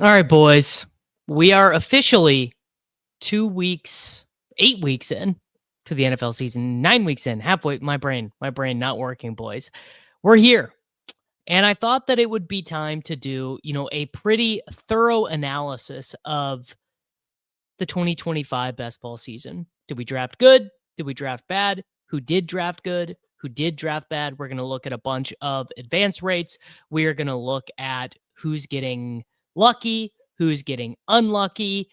All right, boys. We are officially 8 weeks in to the NFL season, 9 weeks in, halfway. My brain not working, boys. We're here. And I thought that it would be time to do, a pretty thorough analysis of the 2025 best ball season. Did we draft good? Did we draft bad? Who did draft good? Who did draft bad? We're going to look at a bunch of advance rates. We are going to look at who's getting lucky, who's getting unlucky.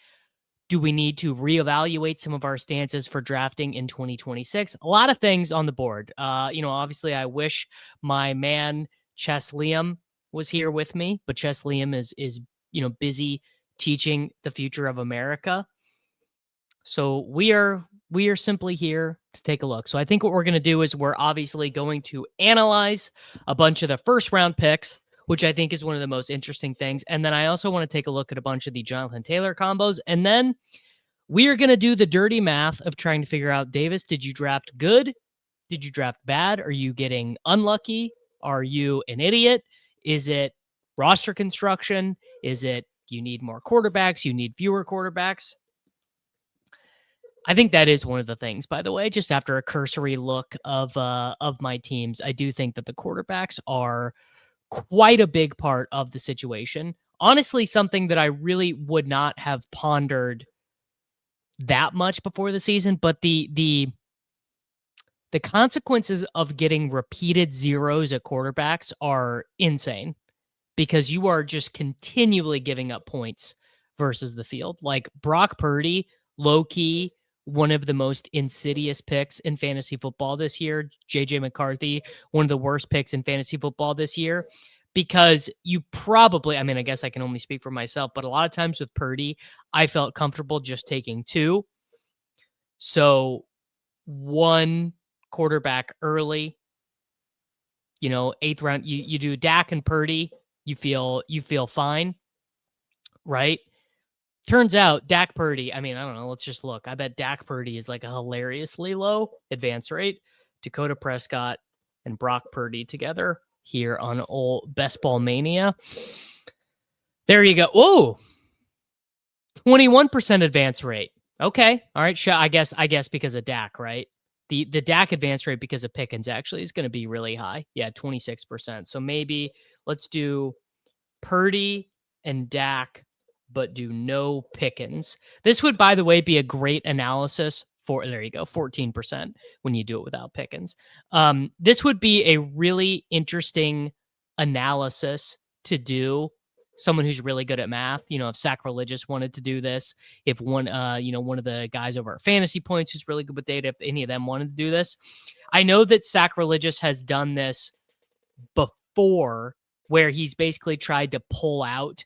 Do we need to reevaluate some of our stances for drafting in 2026? A lot of things on the board. Obviously, I wish my man Chess Liam was here with me, but Chess Liam is busy teaching the future of America. So we are simply here to take a look. So I think what we're going to do is we're obviously going to analyze a bunch of the first round picks, which I think is one of the most interesting things. And then I also want to take a look at a bunch of the Jonathan Taylor combos. And then we are going to do the dirty math of trying to figure out, Davis, did you draft good? Did you draft bad? Are you getting unlucky? Are you an idiot? Is it roster construction? Is it you need more quarterbacks? You need fewer quarterbacks? I think that is one of the things, by the way, just after a cursory look of my teams, I do think that the quarterbacks are quite a big part of the situation. Honestly, something that I really would not have pondered that much before the season, but the consequences of getting repeated zeros at quarterbacks are insane because you are just continually giving up points versus the field. Like Brock Purdy, low key, one of the most insidious picks in fantasy football this year. JJ McCarthy, one of the worst picks in fantasy football this year, because you probably, I guess I can only speak for myself, but a lot of times with Purdy, I felt comfortable just taking two. So one quarterback early, 8th round, you do Dak and Purdy, you feel fine, right? Turns out Dak Purdy, I don't know, let's just look. I bet Dak Purdy is like a hilariously low advance rate. Dakota Prescott and Brock Purdy together here on old Best Ball Mania. There you go. Oh, 21% advance rate. Okay. All right. I guess because of Dak, right? The Dak advance rate because of Pickens actually is going to be really high. Yeah, 26%. So maybe let's do Purdy and Dak, but do no Pickens. This would, by the way, be a great analysis for, there you go, 14% when you do it without Pickens. This would be a really interesting analysis to do. Someone who's really good at math, if Sacrilegious wanted to do this, if one of the guys over at Fantasy Points who's really good with data, if any of them wanted to do this. I know that Sacrilegious has done this before, where he's basically tried to pull out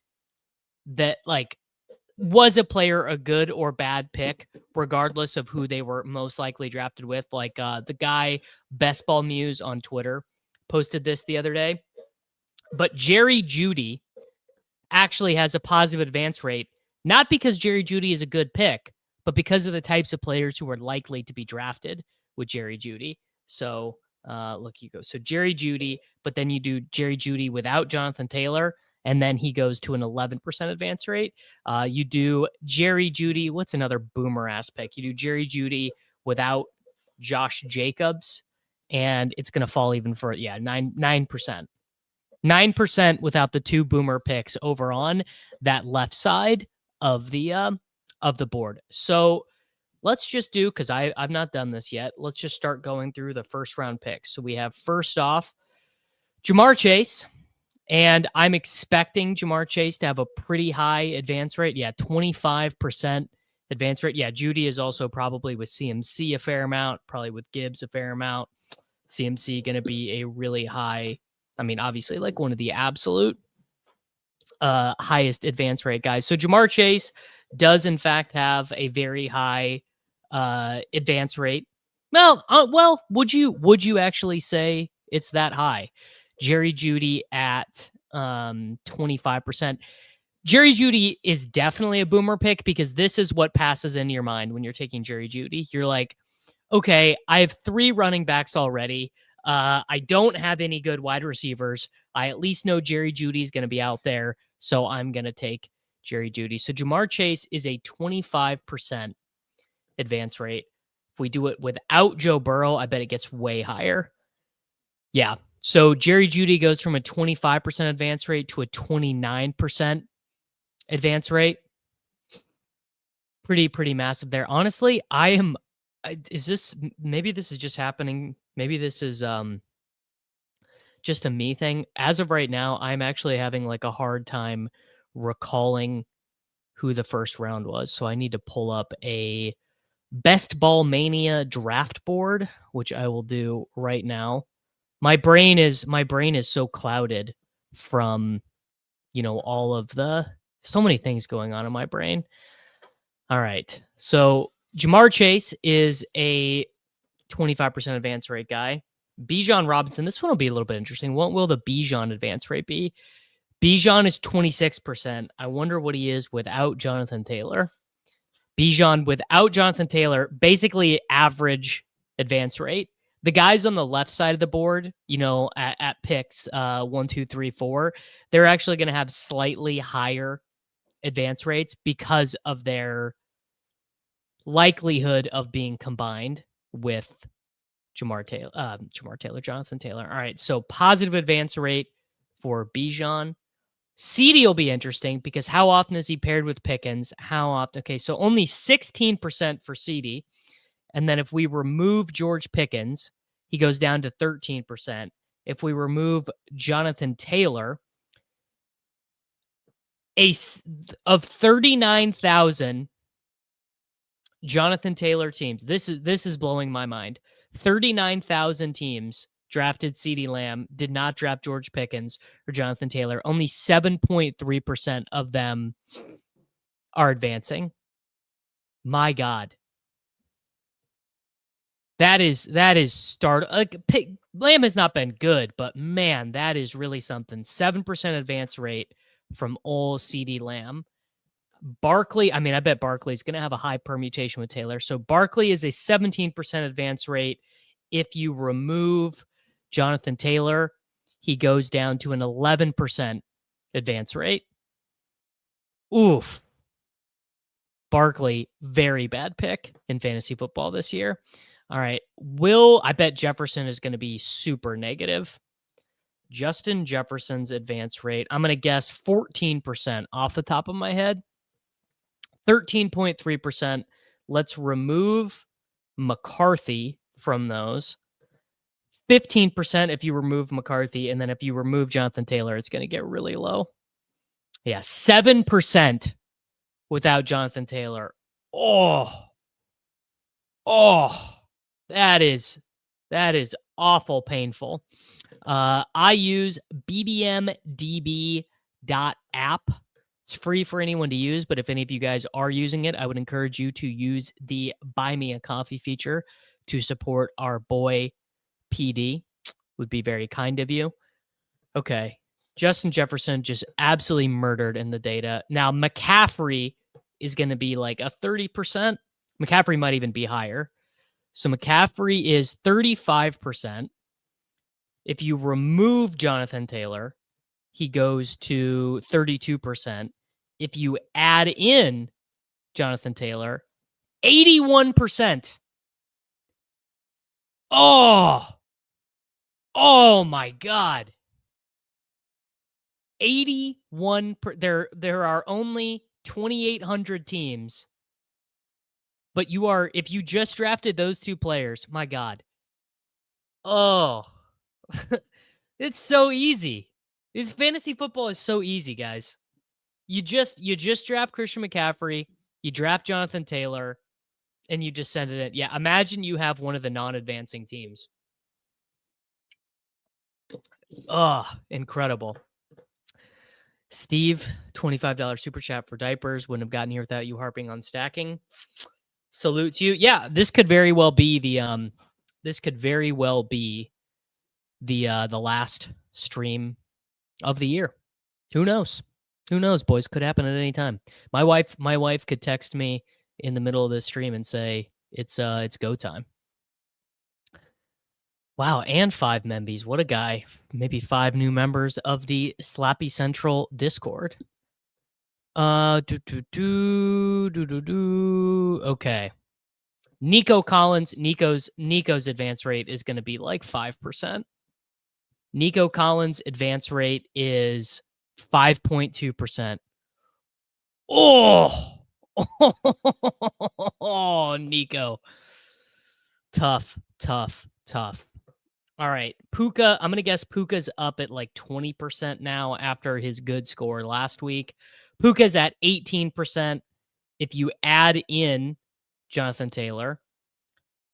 that, like, was a player a good or bad pick, regardless of who they were most likely drafted with. Like the guy Best Ball Muse on Twitter posted this the other day. But Jerry Jeudy actually has a positive advance rate, not because Jerry Jeudy is a good pick, but because of the types of players who are likely to be drafted with Jerry Jeudy. So look, you go. So Jerry Jeudy, but then you do Jerry Jeudy without Jonathan Taylor, and then he goes to an 11% advance rate. You do Jerry Jeudy. What's another boomer ass pick? You do Jerry Jeudy without Josh Jacobs, and it's going to fall even further. Yeah, 9%. 9% without the two boomer picks over on that left side of the board. So let's just do, because I've not done this yet, let's just start going through the first round picks. So we have first off Ja'Marr Chase, and I'm expecting Ja'Marr Chase to have a pretty high advance rate. Yeah, 25% advance rate. Yeah, Jeudy is also probably with CMC a fair amount, probably with Gibbs a fair amount. CMC going to be a really high, obviously like one of the absolute highest advance rate guys. So Ja'Marr Chase does in fact have a very high advance rate. Well, would you actually say it's that high? Jerry Jeudy at 25%. Jerry Jeudy is definitely a boomer pick, because this is what passes into your mind when you're taking Jerry Jeudy. You're like, okay, I have 3 running backs already. I don't have any good wide receivers. I at least know Jerry Jeudy is going to be out there, so I'm going to take Jerry Jeudy. So Jamar Chase is a 25% advance rate. If we do it without Joe Burrow, I bet it gets way higher. Yeah. So Jerry Jeudy goes from a 25% advance rate to a 29% advance rate. Pretty massive there. Honestly, maybe this is just happening. Maybe this is just a me thing. As of right now, I'm actually having like a hard time recalling who the first round was. So I need to pull up a Best Ball Mania draft board, which I will do right now. My brain is so clouded from, all of so many things going on in my brain. All right. So Jamar Chase is a 25% advance rate guy. Bijan Robinson, this one will be a little bit interesting. What will the Bijan advance rate be? Bijan is 26%. I wonder what he is without Jonathan Taylor. Bijan without Jonathan Taylor, basically average advance rate. The guys on the left side of the board, at picks 1, 2, 3, 4, they're actually going to have slightly higher advance rates because of their likelihood of being combined with Jonathan Taylor. All right, so positive advance rate for Bijan. CD will be interesting because how often is he paired with Pickens? How often? Okay, so only 16% for CD. And then if we remove George Pickens, he goes down to 13%. If we remove Jonathan Taylor, of 39,000 Jonathan Taylor teams, this is blowing my mind. 39,000 teams drafted CeeDee Lamb, did not draft George Pickens or Jonathan Taylor. Only 7.3% of them are advancing. My God. That is Lamb has not been good, but man, that is really something. 7% advance rate from all CeeDee Lamb. Barkley, I bet Barkley's going to have a high permutation with Taylor. So Barkley is a 17% advance rate. If you remove Jonathan Taylor, he goes down to an 11% advance rate. Oof. Barkley, very bad pick in fantasy football this year. All right. I bet Jefferson is going to be super negative. Justin Jefferson's advance rate, I'm going to guess 14% off the top of my head. 13.3%. Let's remove McCarthy from those. 15% if you remove McCarthy, and then if you remove Jonathan Taylor, it's going to get really low. Yeah, 7% without Jonathan Taylor. Oh, that is awful painful. I use bbmdb.app. It's free for anyone to use, but if any of you guys are using it, I would encourage you to use the Buy Me a Coffee feature to support our boy PD. Would be very kind of you. Okay. Justin Jefferson just absolutely murdered in the data. Now, McCaffrey is going to be like a 30%. McCaffrey might even be higher. So McCaffrey is 35%. If you remove Jonathan Taylor, he goes to 32%. If you add in Jonathan Taylor, 81%. Oh my God. 81. There are only 2,800 teams, but if you just drafted those two players, my God. Oh, it's so easy. Fantasy football is so easy, guys. You just draft Christian McCaffrey, you draft Jonathan Taylor, and you just send it in. Yeah, imagine you have one of the non-advancing teams. Oh, incredible. Steve, $25 super chat for diapers. Wouldn't have gotten here without you harping on stacking. Salute to you. Yeah, this could very well be the last stream of the year. Who knows? Who knows, boys? Could happen at any time. My wife could text me in the middle of this stream and say it's go time. Wow, and 5 membies. What a guy. Maybe 5 new members of the Slappy Central Discord. Okay. Nico Collins, Nico's advance rate is going to be like 5%. Nico Collins' advance rate is 5.2%. Oh, oh, Nico. Tough. All right. Puka, I'm going to guess Puka's up at like 20% now after his good score last week. Puka's at 18%. If you add in Jonathan Taylor,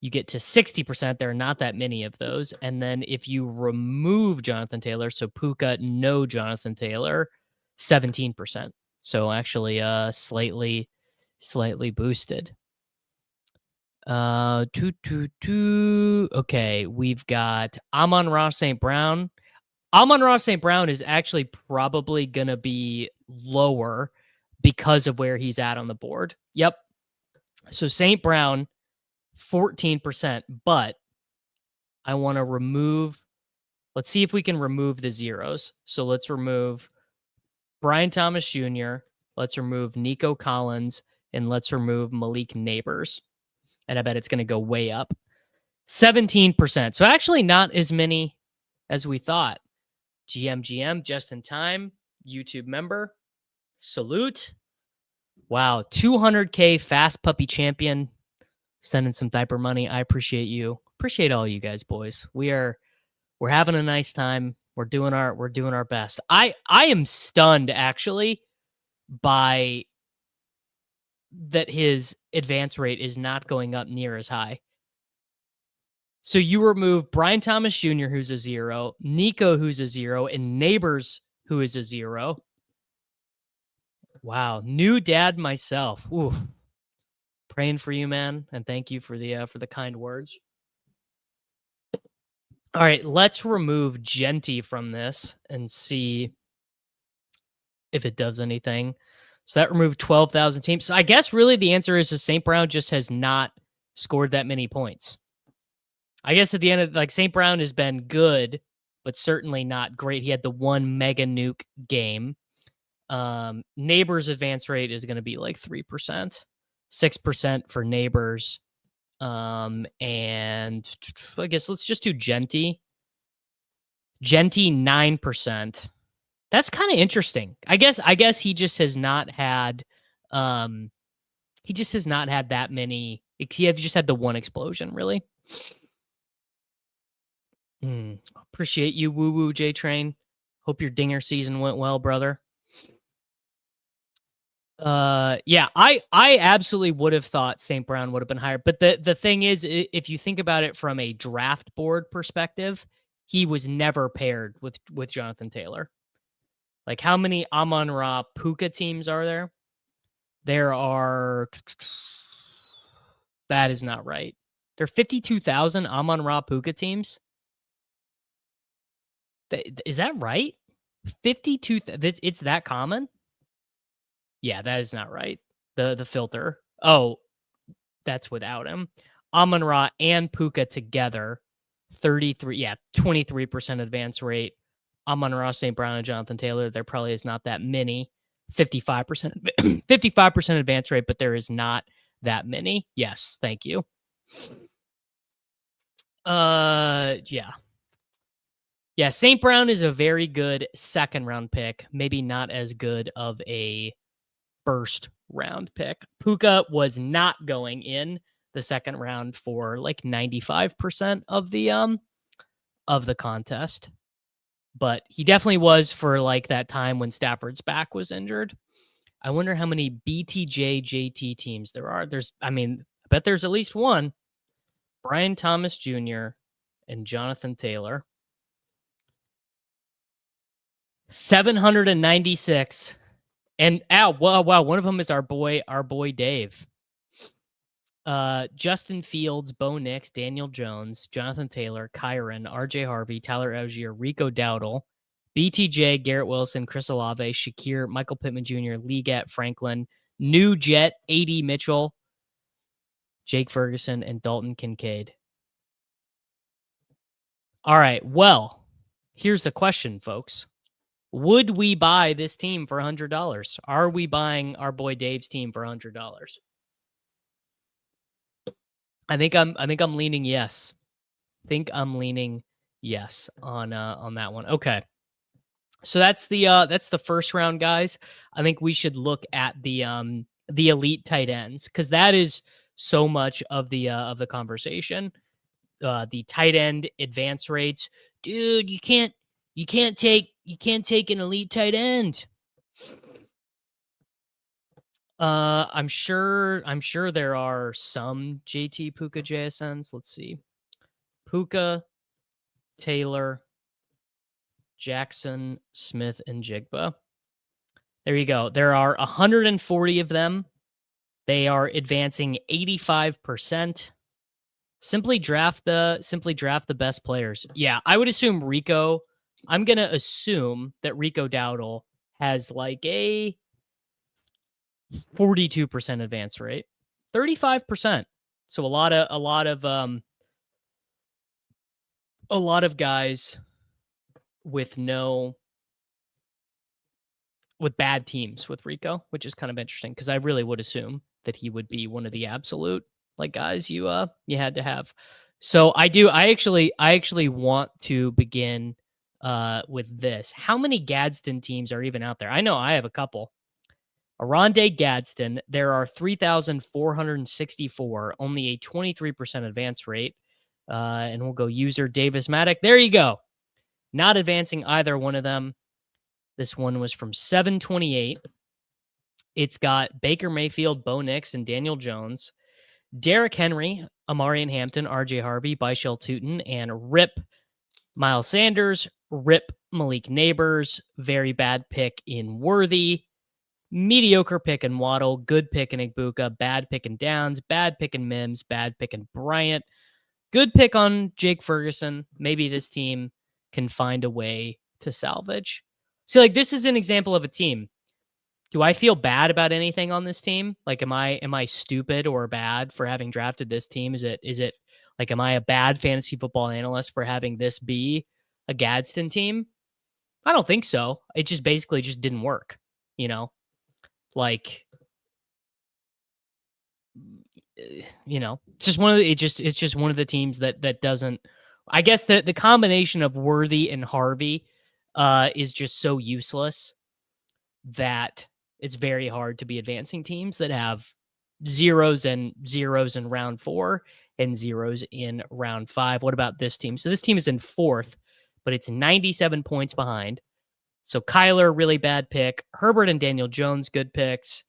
you get to 60%. There are not that many of those. And then if you remove Jonathan Taylor, so Puka, no Jonathan Taylor, 17%. So actually slightly boosted. Okay, we've got Amon-Ra St. Brown. Amon-Ra St. Brown is actually probably going to be lower because of where he's at on the board. Yep. So St. Brown, 14%, but I want to remove, let's see if we can remove the zeros. So let's remove Brian Thomas Jr., let's remove Nico Collins, and let's remove Malik Neighbors. And I bet it's going to go way up. 17%. So actually not as many as we thought. GM, just in time, YouTube member, salute. Wow, 200K Fast Puppy Champion, sending some diaper money. I appreciate you. Appreciate all you guys, boys. We're having a nice time. We're doing our best. I am stunned actually by that his advance rate is not going up near as high. So you remove Brian Thomas Jr., who's a 0, Nico, who's a 0, and Neighbors, who is a 0. Wow, new dad myself. Oof. Praying for you, man, and thank you for the kind words. All right, let's remove Genty from this and see if it does anything. So that removed 12,000 teams. So I guess really the answer is St. Brown just has not scored that many points. I guess at the end of like St. Brown has been good, but certainly not great. He had the one mega nuke game. Neighbors advance rate is going to be like 3%, 6% for Neighbors. And I guess let's just do Genty. Genty 9%. That's kind of interesting. I guess he just has not had that many. He just had the one explosion, really. Appreciate you, woo woo J Train. Hope your dinger season went well, brother. Yeah, I absolutely would have thought St. Brown would have been higher. But the thing is, if you think about it from a draft board perspective, he was never paired with Jonathan Taylor. Like, how many Amon-Ra Puka teams are there? There are... That is not right. There are 52,000 Amon-Ra Puka teams? Is that right? 52... It's that common? Yeah, that is not right. The filter. Oh, that's without him. Amon-Ra and Puka together, 23% advance rate. Amon-Ra, St. Brown, and Jonathan Taylor, there probably is not that many. 55% advance rate, but there is not that many. Yes, thank you. Yeah. Yeah, St. Brown is a very good second round pick. Maybe not as good of a first round pick. Puka was not going in the second round for like 95% of the contest. But he definitely was for like that time when Stafford's back was injured. I wonder how many BTJ JT teams there are. I bet there's at least one. Brian Thomas Jr. and Jonathan Taylor. 796. And wow, one of them is our boy Dave. Justin Fields, Bo Nix, Daniel Jones, Jonathan Taylor, Kyron, RJ Harvey, Tyler Algier, Rico Dowdle, BTJ, Garrett Wilson, Chris Olave, Shakir, Michael Pittman Jr., Legat, Franklin, New Jet, AD Mitchell, Jake Ferguson, and Dalton Kincaid. All right, well, here's the question, folks. Would we buy this team for $100? Are we buying our boy Dave's team for $100? I think I'm leaning yes. Think I'm leaning yes on that one. Okay. So that's the first round, guys. I think we should look at the elite tight ends, because that is so much of the conversation. The tight end advance rates. Dude, you can't take an elite tight end. I'm sure there are some JT Puka JSNs. Let's see. Puka, Taylor, Jackson, Smith, and Jigba. There you go. There are 140 of them. They are advancing 85%. Simply draft the best players. Yeah, I would assume Rico. I'm gonna assume that Rico Dowdle has like a 42% advance rate, 35%. So a lot of guys with bad teams with Rico, which is kind of interesting, because I really would assume that he would be one of the absolute like guys you had to have. So I actually want to begin with this. How many Gadsden teams are even out there? I know I have a couple. Aronde Gadsden, there are 3,464, only a 23% advance rate. And we'll go user Davis Mattek. There you go. Not advancing either one of them. This one was from 728. It's got Baker Mayfield, Bo Nix, and Daniel Jones, Derrick Henry, Amarian Hampton, RJ Harvey, Byshell Tootin, and RIP Miles Sanders, RIP Malik Neighbors, very bad pick in Worthy, mediocre pick in Waddle, good pick in Igbuka, bad pick in Downs, bad pick in Mims, bad pick in Bryant, good pick on Jake Ferguson. Maybe this team can find a way to salvage. So, like, this is an example of a team. Do I feel bad about anything on this team? Like, am I stupid or bad for having drafted this team? Is it like, am I a bad fantasy football analyst for having this be a Gadsden team? I don't think so. It just basically just didn't work, you know? Like, it's just one of the, it's just one of the teams that doesn't. I guess the combination of Worthy and Harvey is just so useless that it's very hard to be advancing teams that have zeros in round 4 and zeros in round 5. What about this team? So this team is in 4th, but it's 97 points behind. So Kyler, really bad pick. Herbert and Daniel Jones, good picks.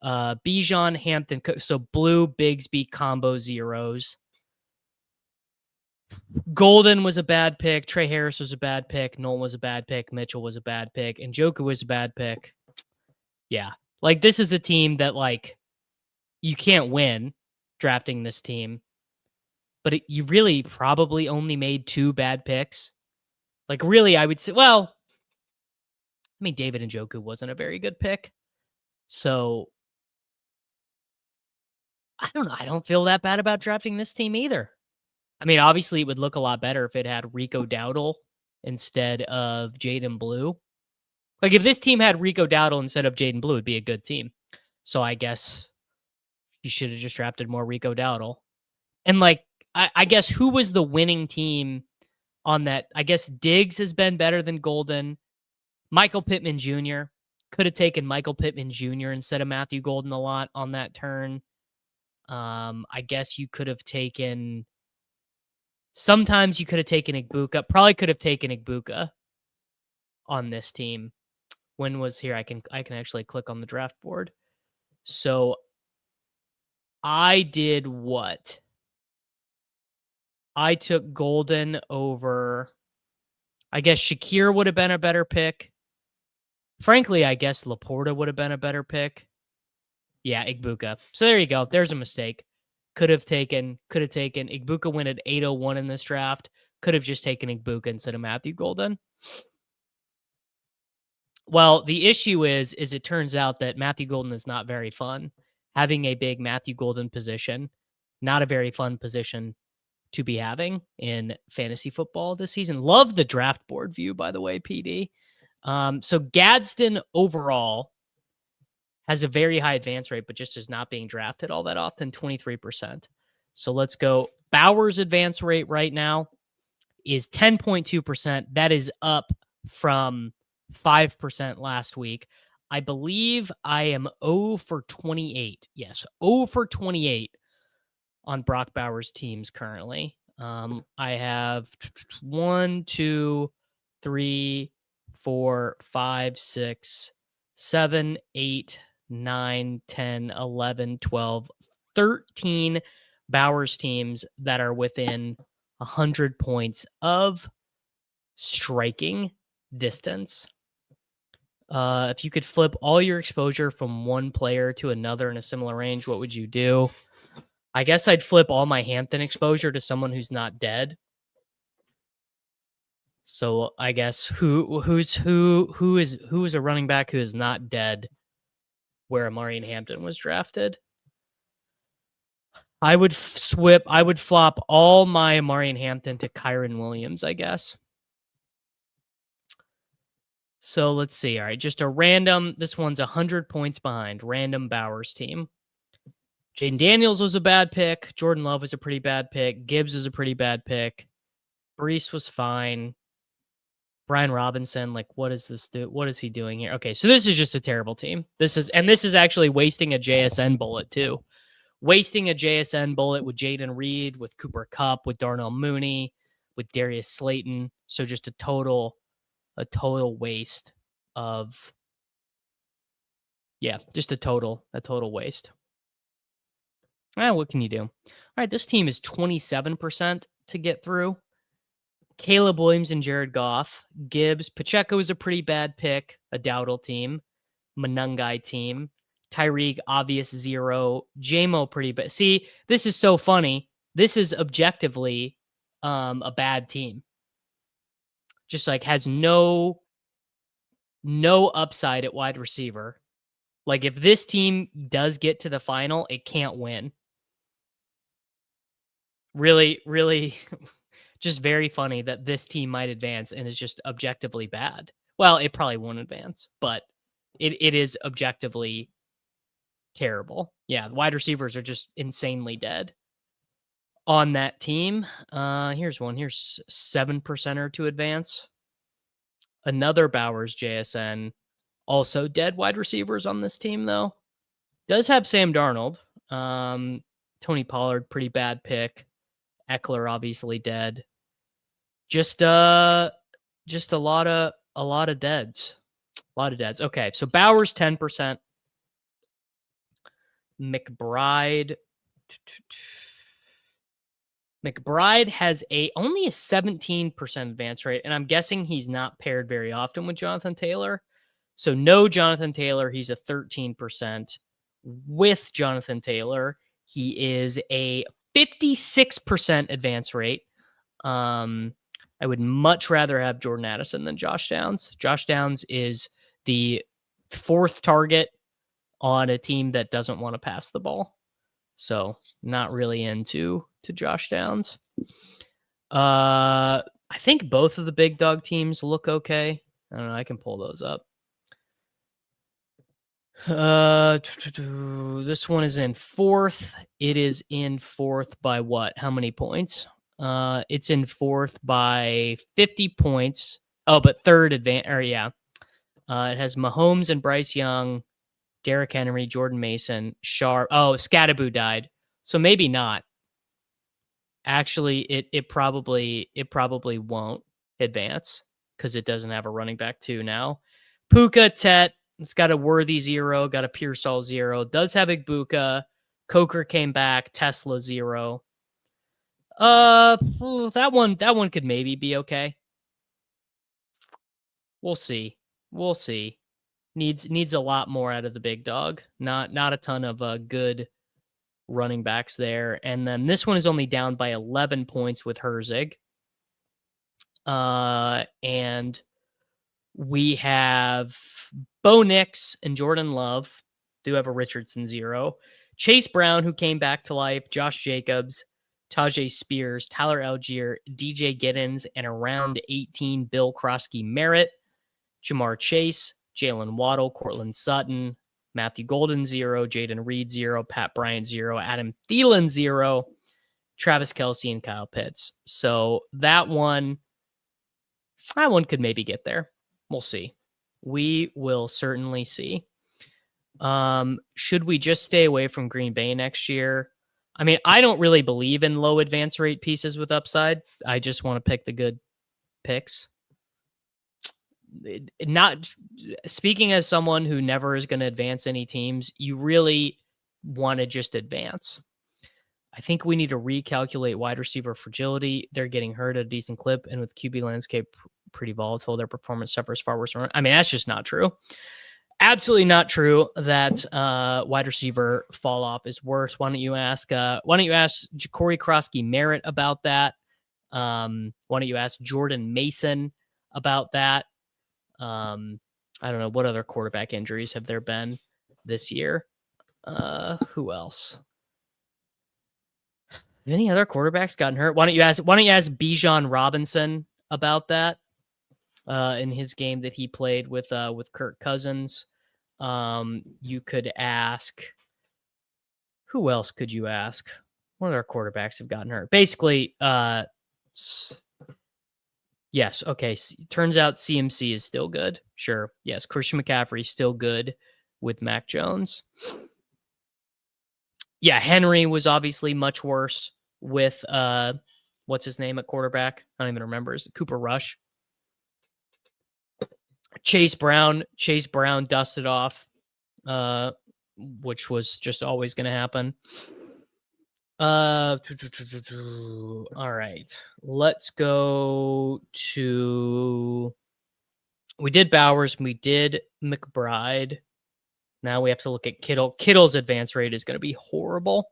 Bijan, Hampton, Cook. So Blue, Bigsby, combo zeros. Golden was a bad pick. Trey Harris was a bad pick. Nolan was a bad pick. Mitchell was a bad pick. And Njoku was a bad pick. Yeah. Like, this is a team that, like, you can't win drafting this team. But you really probably only made 2 bad picks. Like, really, I would say, well, I mean, David Njoku wasn't a very good pick. So, I don't know. I don't feel that bad about drafting this team either. I mean, obviously, it would look a lot better if it had Rico Dowdle instead of Jaden Blue. Like, if this team had Rico Dowdle instead of Jaden Blue, it'd be a good team. So I guess you should have just drafted more Rico Dowdle. And, like, I guess who was the winning team on that? I guess Diggs has been better than Golden. Michael Pittman Jr. Could have taken Michael Pittman Jr. instead of Matthew Golden a lot on that turn. I guess you could have taken... Sometimes you could have taken Igbuka. Probably could have taken Igbuka on this team. When was here? I can actually click on the draft board. So I did what? I took Golden over. I guess Shakir would have been a better pick. Frankly, I guess Laporta would have been a better pick. Yeah, Igbuka. So there you go. There's a mistake. Could have taken Igbuka went at 801 in this draft. Could have just taken Igbuka instead of Matthew Golden. Well, the issue is it turns out that Matthew Golden is not very fun. Having a big Matthew Golden position, not a very fun position to be having in fantasy football this season. Love the draft board view, by the way, PD. So Gadsden overall has a very high advance rate, but just is not being drafted all that often, 23%. So let's go. Bauer's advance rate right now is 10.2%. That is up from 5% last week. I believe I am 0 for 28. Yes, 0 for 28 on Brock Bauer's teams currently. I have 1, 2, 3, 4, 5, 6, 7, 8, 9, 10, 11, 12, 13 Bauer's teams that are within 100 points of striking distance. If you could flip all your exposure from one player to another in a similar range, what would you do? I guess I'd flip all my Hampton exposure to someone who's not dead. So I guess who is a running back who is not dead where Amari Hampton was drafted? I would flop all my Amari Hampton to Kyron Williams, I guess. So let's see. All right, just a random. This one's 100 points behind. Random Bowers team. Jaden Daniels was a bad pick. Jordan Love was a pretty bad pick. Gibbs is a pretty bad pick. Brees was fine. Brian Robinson, like, what is this do? What is he doing here? Okay, so this is just a terrible team. This is actually wasting a JSN bullet too. Wasting a JSN bullet with Jaden Reed, with Cooper Kupp, with Darnell Mooney, with Darius Slayton. So just a total waste of, just a total waste. What can you do? All right, this team is 27% to get through. Caleb Williams and Jared Goff. Gibbs. Pacheco is a pretty bad pick. A Dowdle team. Manungai team. Tyreek, obvious 0. JMO, pretty bad. See, this is so funny. This is objectively a bad team. Just like has no upside at wide receiver. Like if this team does get to the final, it can't win. Really, really just very funny that this team might advance and is just objectively bad. Well, it probably won't advance, but it is objectively terrible. Yeah, the wide receivers are just insanely dead on that team. Here's one. Here's 7%er to advance. Another Bowers JSN. Also dead wide receivers on this team, though. Does have Sam Darnold. Tony Pollard, pretty bad pick. Eckler, obviously dead. Just a lot of deads. A lot of deads. Okay, so Bowers 10%. McBride has only a 17% advance rate, and I'm guessing he's not paired very often with Jonathan Taylor. So no Jonathan Taylor, he's a 13%. With Jonathan Taylor, he is a 56% advance rate. I would much rather have Jordan Addison than Josh Downs. Josh Downs is the 4th target on a team that doesn't want to pass the ball. So not really into Josh Downs. I think both of the big dog teams look okay. I don't know. I can pull those up. This one is in 4th. It is in 4th by what? How many points? It's in 4th by 50 points. Oh, but 3rd advance. It has Mahomes and Bryce Young, Derrick Henry, Jordan Mason, Sharp. Oh, Scattaboo died. So maybe not. Actually, it probably won't advance because it doesn't have a running back 2 now. Puka, Tet, it's got a Worthy 0, got a Pearsall 0. Does have Igbuka. Coker came back. Tesla 0. That one could maybe be okay. We'll see. Needs a lot more out of the big dog. Not a ton of good running backs there. And then this one is only down by 11 points with Herzig. And we have Bo Nix and Jordan Love. Do have a Richardson 0. Chase Brown, who came back to life. Josh Jacobs, Tajay Spears, Tyler Algier, DJ Giddens, and around 18 Bill Krosky Merritt. Jamar Chase, Jalen Waddle, Cortland Sutton, Matthew Golden 0, Jaden Reed 0, Pat Bryant 0, Adam Thielen 0, Travis Kelce, and Kyle Pitts. So that one could maybe get there. We'll see. We will certainly see. Should we just stay away from Green Bay next year? I mean, I don't really believe in low advance rate pieces with upside. I just want to pick the good picks. Not speaking as someone who never is going to advance any teams, you really want to just advance. I think we need to recalculate wide receiver fragility. They're getting hurt at a decent clip, and with QB landscape pretty volatile, their performance suffers far worse. I mean, that's just not true. Absolutely not true that wide receiver fall off is worse. Why don't you ask Corey Krosky Merritt about that? Why don't you ask Jordan Mason about that? I don't know what other quarterback injuries have there been this year. Who else? Have any other quarterbacks gotten hurt? Why don't you ask Bijan Robinson about that? In his game that he played with Kirk Cousins. You could ask, who else could you ask? What other quarterbacks have gotten hurt? Basically, yes. Okay. Turns out CMC is still good. Sure. Yes. Christian McCaffrey is still good with Mac Jones. Yeah. Henry was obviously much worse with, what's his name at quarterback? I don't even remember. Is it Cooper Rush? Chase Brown dusted off, which was just always going to happen. All right, let's go to. We did Bowers, we did McBride. Now we have to look at Kittle. Kittle's advance rate is going to be horrible.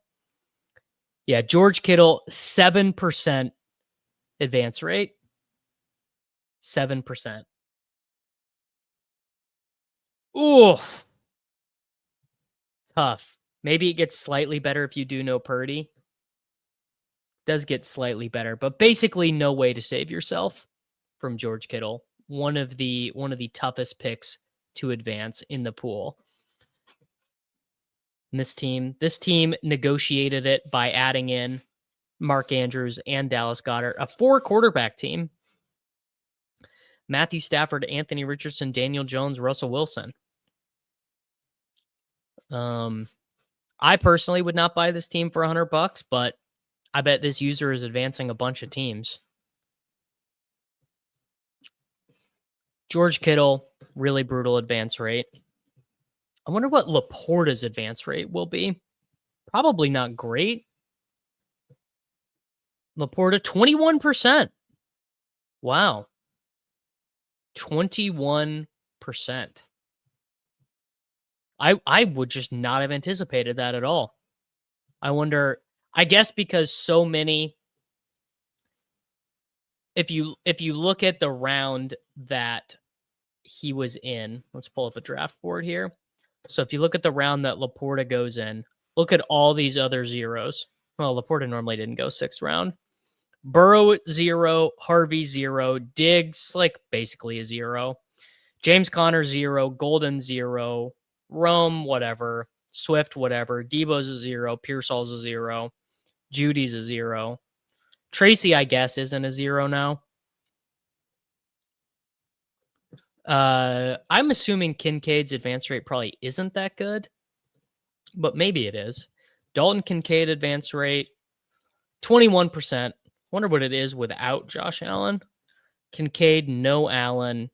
Yeah, George Kittle, 7% advance rate. 7%. Ooh, tough. Maybe it gets slightly better if you do know Purdy. Does get slightly better, but basically no way to save yourself from George Kittle. One of the toughest picks to advance in the pool. And this team negotiated it by adding in Mark Andrews and Dallas Goedert, a 4-quarterback team. Matthew Stafford, Anthony Richardson, Daniel Jones, Russell Wilson. I personally would not buy this team for $100, but I bet this user is advancing a bunch of teams. George Kittle, really brutal advance rate. I wonder what Laporta's advance rate will be. Probably not great. Laporta, 21%. Wow. 21%. I would just not have anticipated that at all. I wonder, I guess because so many, if you look at the round that he was in, let's pull up a draft board here. So if you look at the round that Laporta goes in, look at all these other zeros. Well, Laporta normally didn't go 6th round. Burrow 0, Harvey 0, Diggs like basically a 0, James Conner 0, Golden 0, Rome whatever, Swift whatever, Debo's a 0, Pearsall's a 0, Judy's a 0, Tracy I guess isn't a 0 now. I'm assuming Kincaid's advance rate probably isn't that good, but maybe it is. Dalton Kincaid advance rate 21%. Wonder what it is without Josh Allen. Kincaid, no Allen.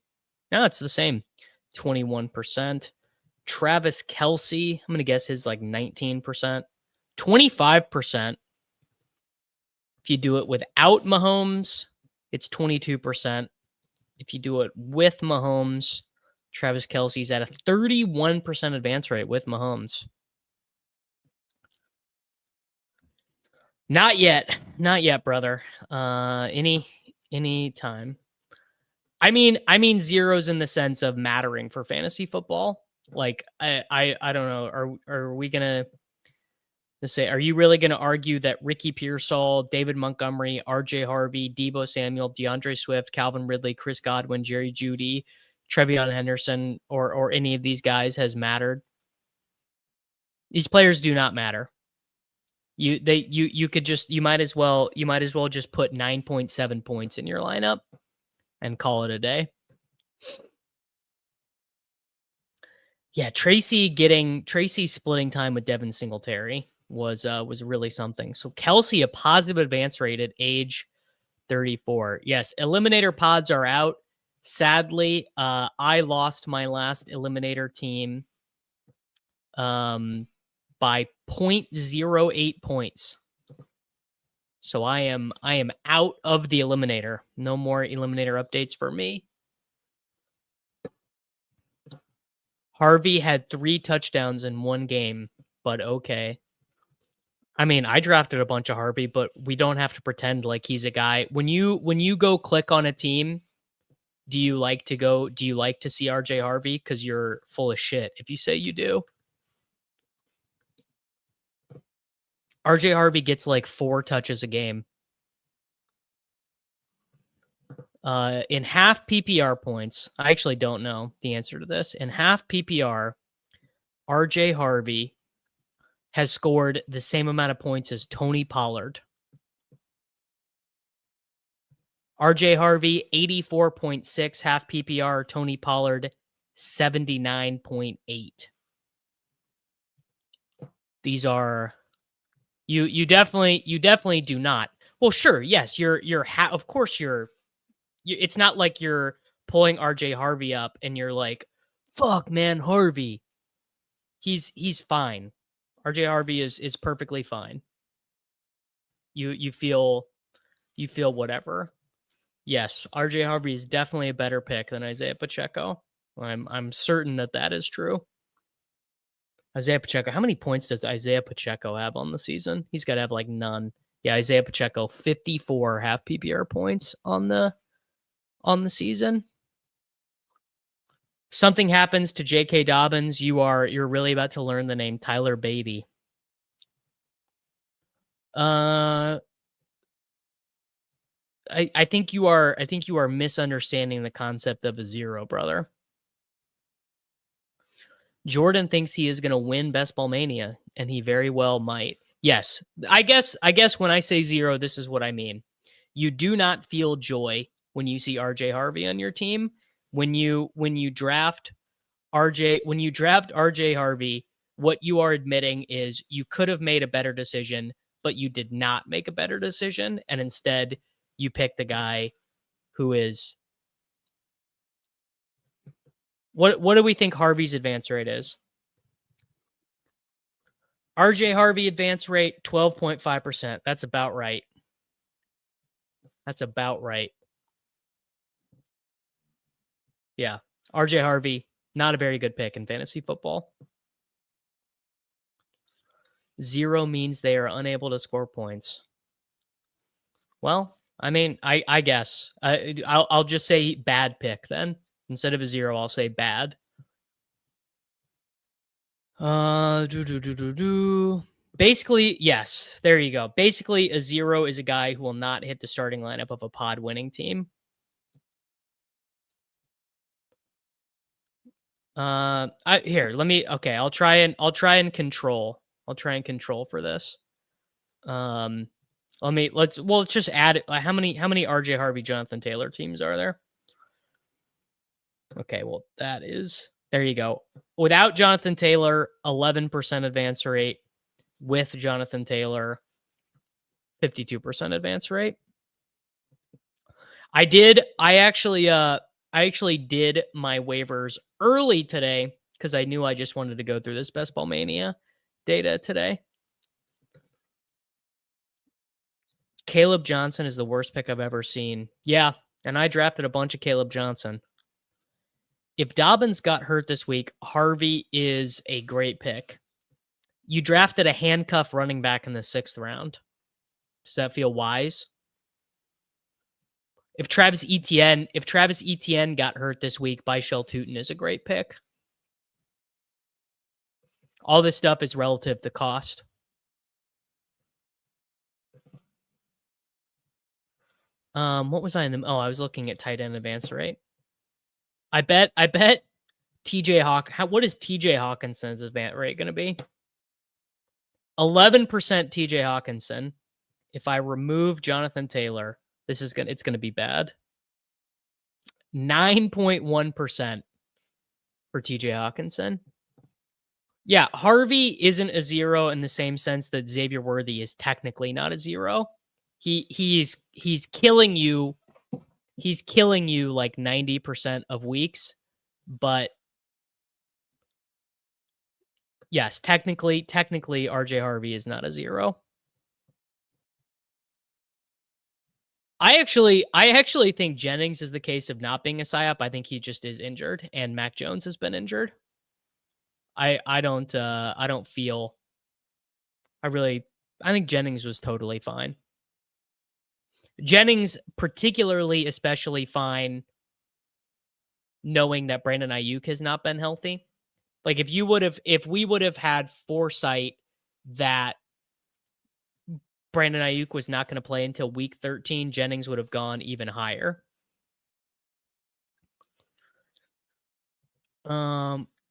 No, it's the same. 21%. Travis Kelce, I'm going to guess his like 19%. 25%. If you do it without Mahomes, it's 22%. If you do it with Mahomes, Travis Kelce's at a 31% advance rate with Mahomes. Not yet, brother. Any time. I mean zeros in the sense of mattering for fantasy football. Like I don't know. Are we gonna say? Are you really gonna argue that Ricky Pearsall, David Montgomery, R.J. Harvey, Debo Samuel, DeAndre Swift, Calvin Ridley, Chris Godwin, Jerry Jeudy, Trevion Henderson or any of these guys has mattered. These players do not matter. You might as well just put 9.7 points in your lineup and call it a day. Yeah, Tracy splitting time with Devin Singletary was really something. So Kelsey, a positive advance rate at age 34. Yes, Eliminator pods are out. Sadly, I lost my last Eliminator team by 0.08 points. So I am out of the Eliminator. No more Eliminator updates for me. Harvey had 3 touchdowns in one game, but okay. I mean, I drafted a bunch of Harvey, but we don't have to pretend like he's a guy. When you go click on a team, do you like to see RJ Harvey? Because you're full of shit if you say you do. RJ Harvey gets like 4 touches a game. In half PPR points, I actually don't know the answer to this. In half PPR, RJ Harvey has scored the same amount of points as Tony Pollard. RJ Harvey, 84.6 half PPR. Tony Pollard, 79.8. These are you definitely do not. Well, sure, yes, of course it's not like you're pulling RJ Harvey up and you're like, fuck man, Harvey. He's fine. RJ Harvey is perfectly fine. You feel whatever. Yes, RJ Harvey is definitely a better pick than Isaiah Pacheco. I'm certain that is true. Isaiah Pacheco, how many points does Isaiah Pacheco have on the season? He's got to have like none. Yeah, Isaiah Pacheco, 54 half PPR points on the season. Something happens to J.K. Dobbins, you're really about to learn the name Tyler Beatty. I think you are misunderstanding the concept of a zero, brother. Jordan thinks he is going to win Best Ball Mania, and he very well might. Yes, I guess when I say zero, this is what I mean. You do not feel joy when you see RJ Harvey on your team. When you draft RJ Harvey, what you are admitting is you could have made a better decision, but you did not make a better decision, and instead you picked the guy who is. What do we think Harvey's advance rate is? RJ Harvey advance rate 12.5%. That's about right. That's about right. Yeah. RJ Harvey, not a very good pick in fantasy football. 0 means they are unable to score points. Well, I mean, I guess I'll just say bad pick then. Instead of a 0, I'll say bad. Basically, yes. There you go. Basically, a 0 is a guy who will not hit the starting lineup of a pod winning team. I'll try and control. I'll try and control for this. Let's just add how many RJ Harvey, Jonathan Taylor teams are there? Okay, well, there you go. Without Jonathan Taylor, 11% advance rate. With Jonathan Taylor, 52% advance rate. I actually did my waivers early today because I knew I just wanted to go through this Best Ball Mania data today. Caleb Johnson is the worst pick I've ever seen. Yeah, and I drafted a bunch of Caleb Johnson. If Dobbins got hurt this week, Harvey is a great pick. You drafted a handcuff running back in the 6th round. Does that feel wise? If Travis Etienne got hurt this week, Byshell Tootin is a great pick. All this stuff is relative to cost. What was I in the? Oh, I was looking at tight end advance rate. I bet TJ Hawk. What is TJ Hawkinson's advance rate going to be? 11% TJ Hawkinson. If I remove Jonathan Taylor, it's going to be bad. 9.1% for TJ Hawkinson. Yeah, Harvey isn't a zero in the same sense that Xavier Worthy is technically not a zero. He's killing you. He's killing you like 90% of weeks, but yes, technically RJ Harvey is not a zero. I actually think Jennings is the case of not being a psyop. I think he just is injured, and Mac Jones has been injured. I think Jennings was totally fine. Jennings especially fine knowing that Brandon Ayuk has not been healthy. Like if we would have had foresight that Brandon Ayuk was not going to play until week 13, Jennings would have gone even higher.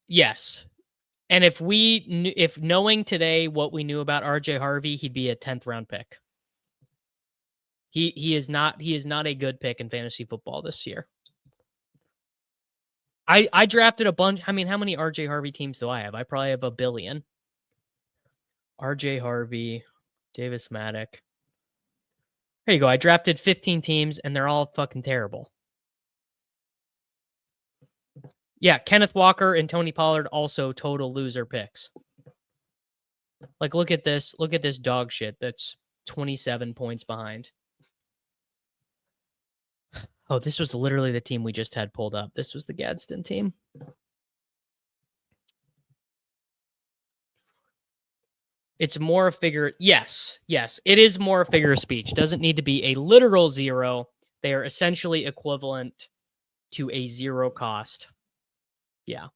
Yes. And if knowing today what we knew about RJ Harvey, he'd be a 10th round pick. He is not a good pick in fantasy football this year. I drafted a bunch. I mean, how many RJ Harvey teams do I have? I probably have a billion. RJ Harvey, Davis Mattek. There you go. I drafted 15 teams and they're all fucking terrible. Yeah, Kenneth Walker and Tony Pollard also total loser picks. Like, look at this. Look at this dog shit that's 27 points behind. Oh, this was literally the team we just had pulled up. This was the Gadsden team. It's more a figure. Yes, it is more a figure of speech. Doesn't need to be a literal zero. They are essentially equivalent to a zero cost. Yeah.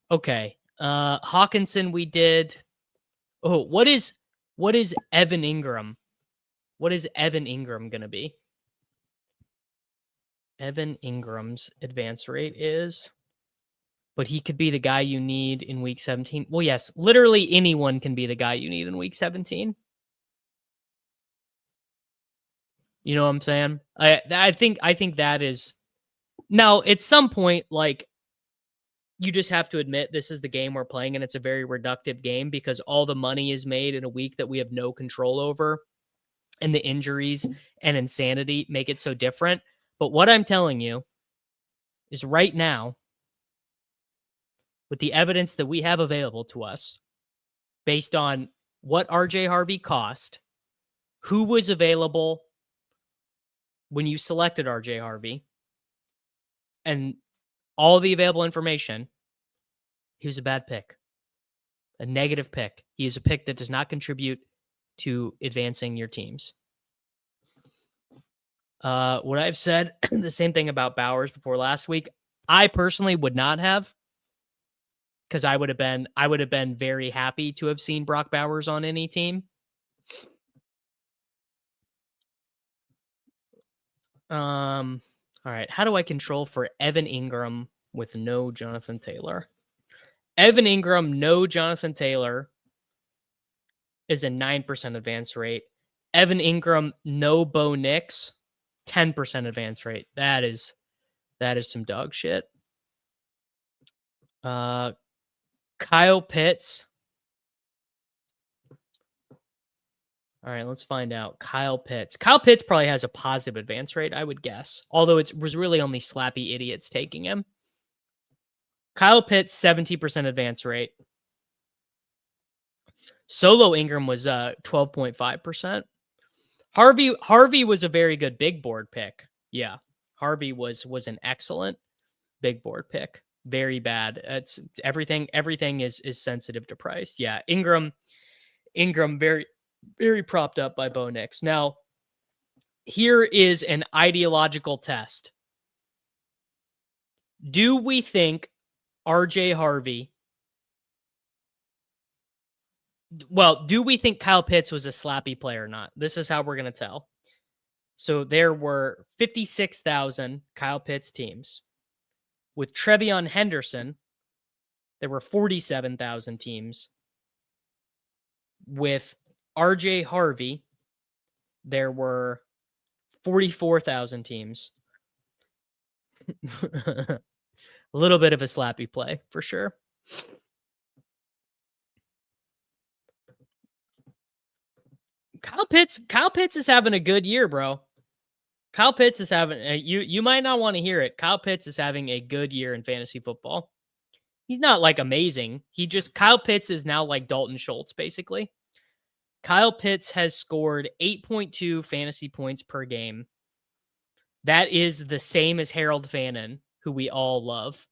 Okay. Hawkinson we did. Oh, what is Evan Ingram? What is Evan Ingram going to be? Evan Ingram's advance rate is, but he could be the guy you need in week 17. Well, yes, literally anyone can be the guy you need in week 17. You know what I'm saying? I think that is now at some point, like, you just have to admit this is the game we're playing, and it's a very reductive game because all the money is made in a week that we have no control over, and the injuries and insanity make it so different. But what I'm telling you is right now, with the evidence that we have available to us, based on what RJ Harvey cost, who was available when you selected RJ Harvey, and all the available information, he was a bad pick, a negative pick. He is a pick that does not contribute to advancing your teams. What I've said, the same thing about Bowers before last week, I personally would not have, because I would have been very happy to have seen Brock Bowers on any team. All right. How do I control for Evan Ingram with no Jonathan Taylor? Evan Ingram, no Jonathan Taylor is a 9% advance rate. Evan Ingram, no Bo Nix, 10% advance rate. That is some dog shit. Kyle Pitts. All right, let's find out. Kyle Pitts. Kyle Pitts probably has a positive advance rate, I would guess. Although it was really only slappy idiots taking him. Kyle Pitts, 70% advance rate. Solo Ingram was 12.5%. Harvey was a very good big board pick. Yeah. Harvey was an excellent big board pick. Very bad. It's everything is sensitive to price. Yeah. Ingram very, very propped up by Bo Nix. Now, here is an ideological test. Do we think RJ Harvey, do we think Kyle Pitts was a slappy player or not? This is how we're going to tell. So there were 56,000 Kyle Pitts teams. With Trevion Henderson, there were 47,000 teams. With RJ Harvey, there were 44,000 teams. A little bit of a slappy play for sure. Kyle Pitts is having a good year, bro. Kyle Pitts is having you might not want to hear it. Kyle Pitts is having a good year in fantasy football. He's not like amazing. Kyle Pitts is now like Dalton Schultz, basically. Kyle Pitts has scored 8.2 fantasy points per game. That is the same as Harold Fannin, who we all love.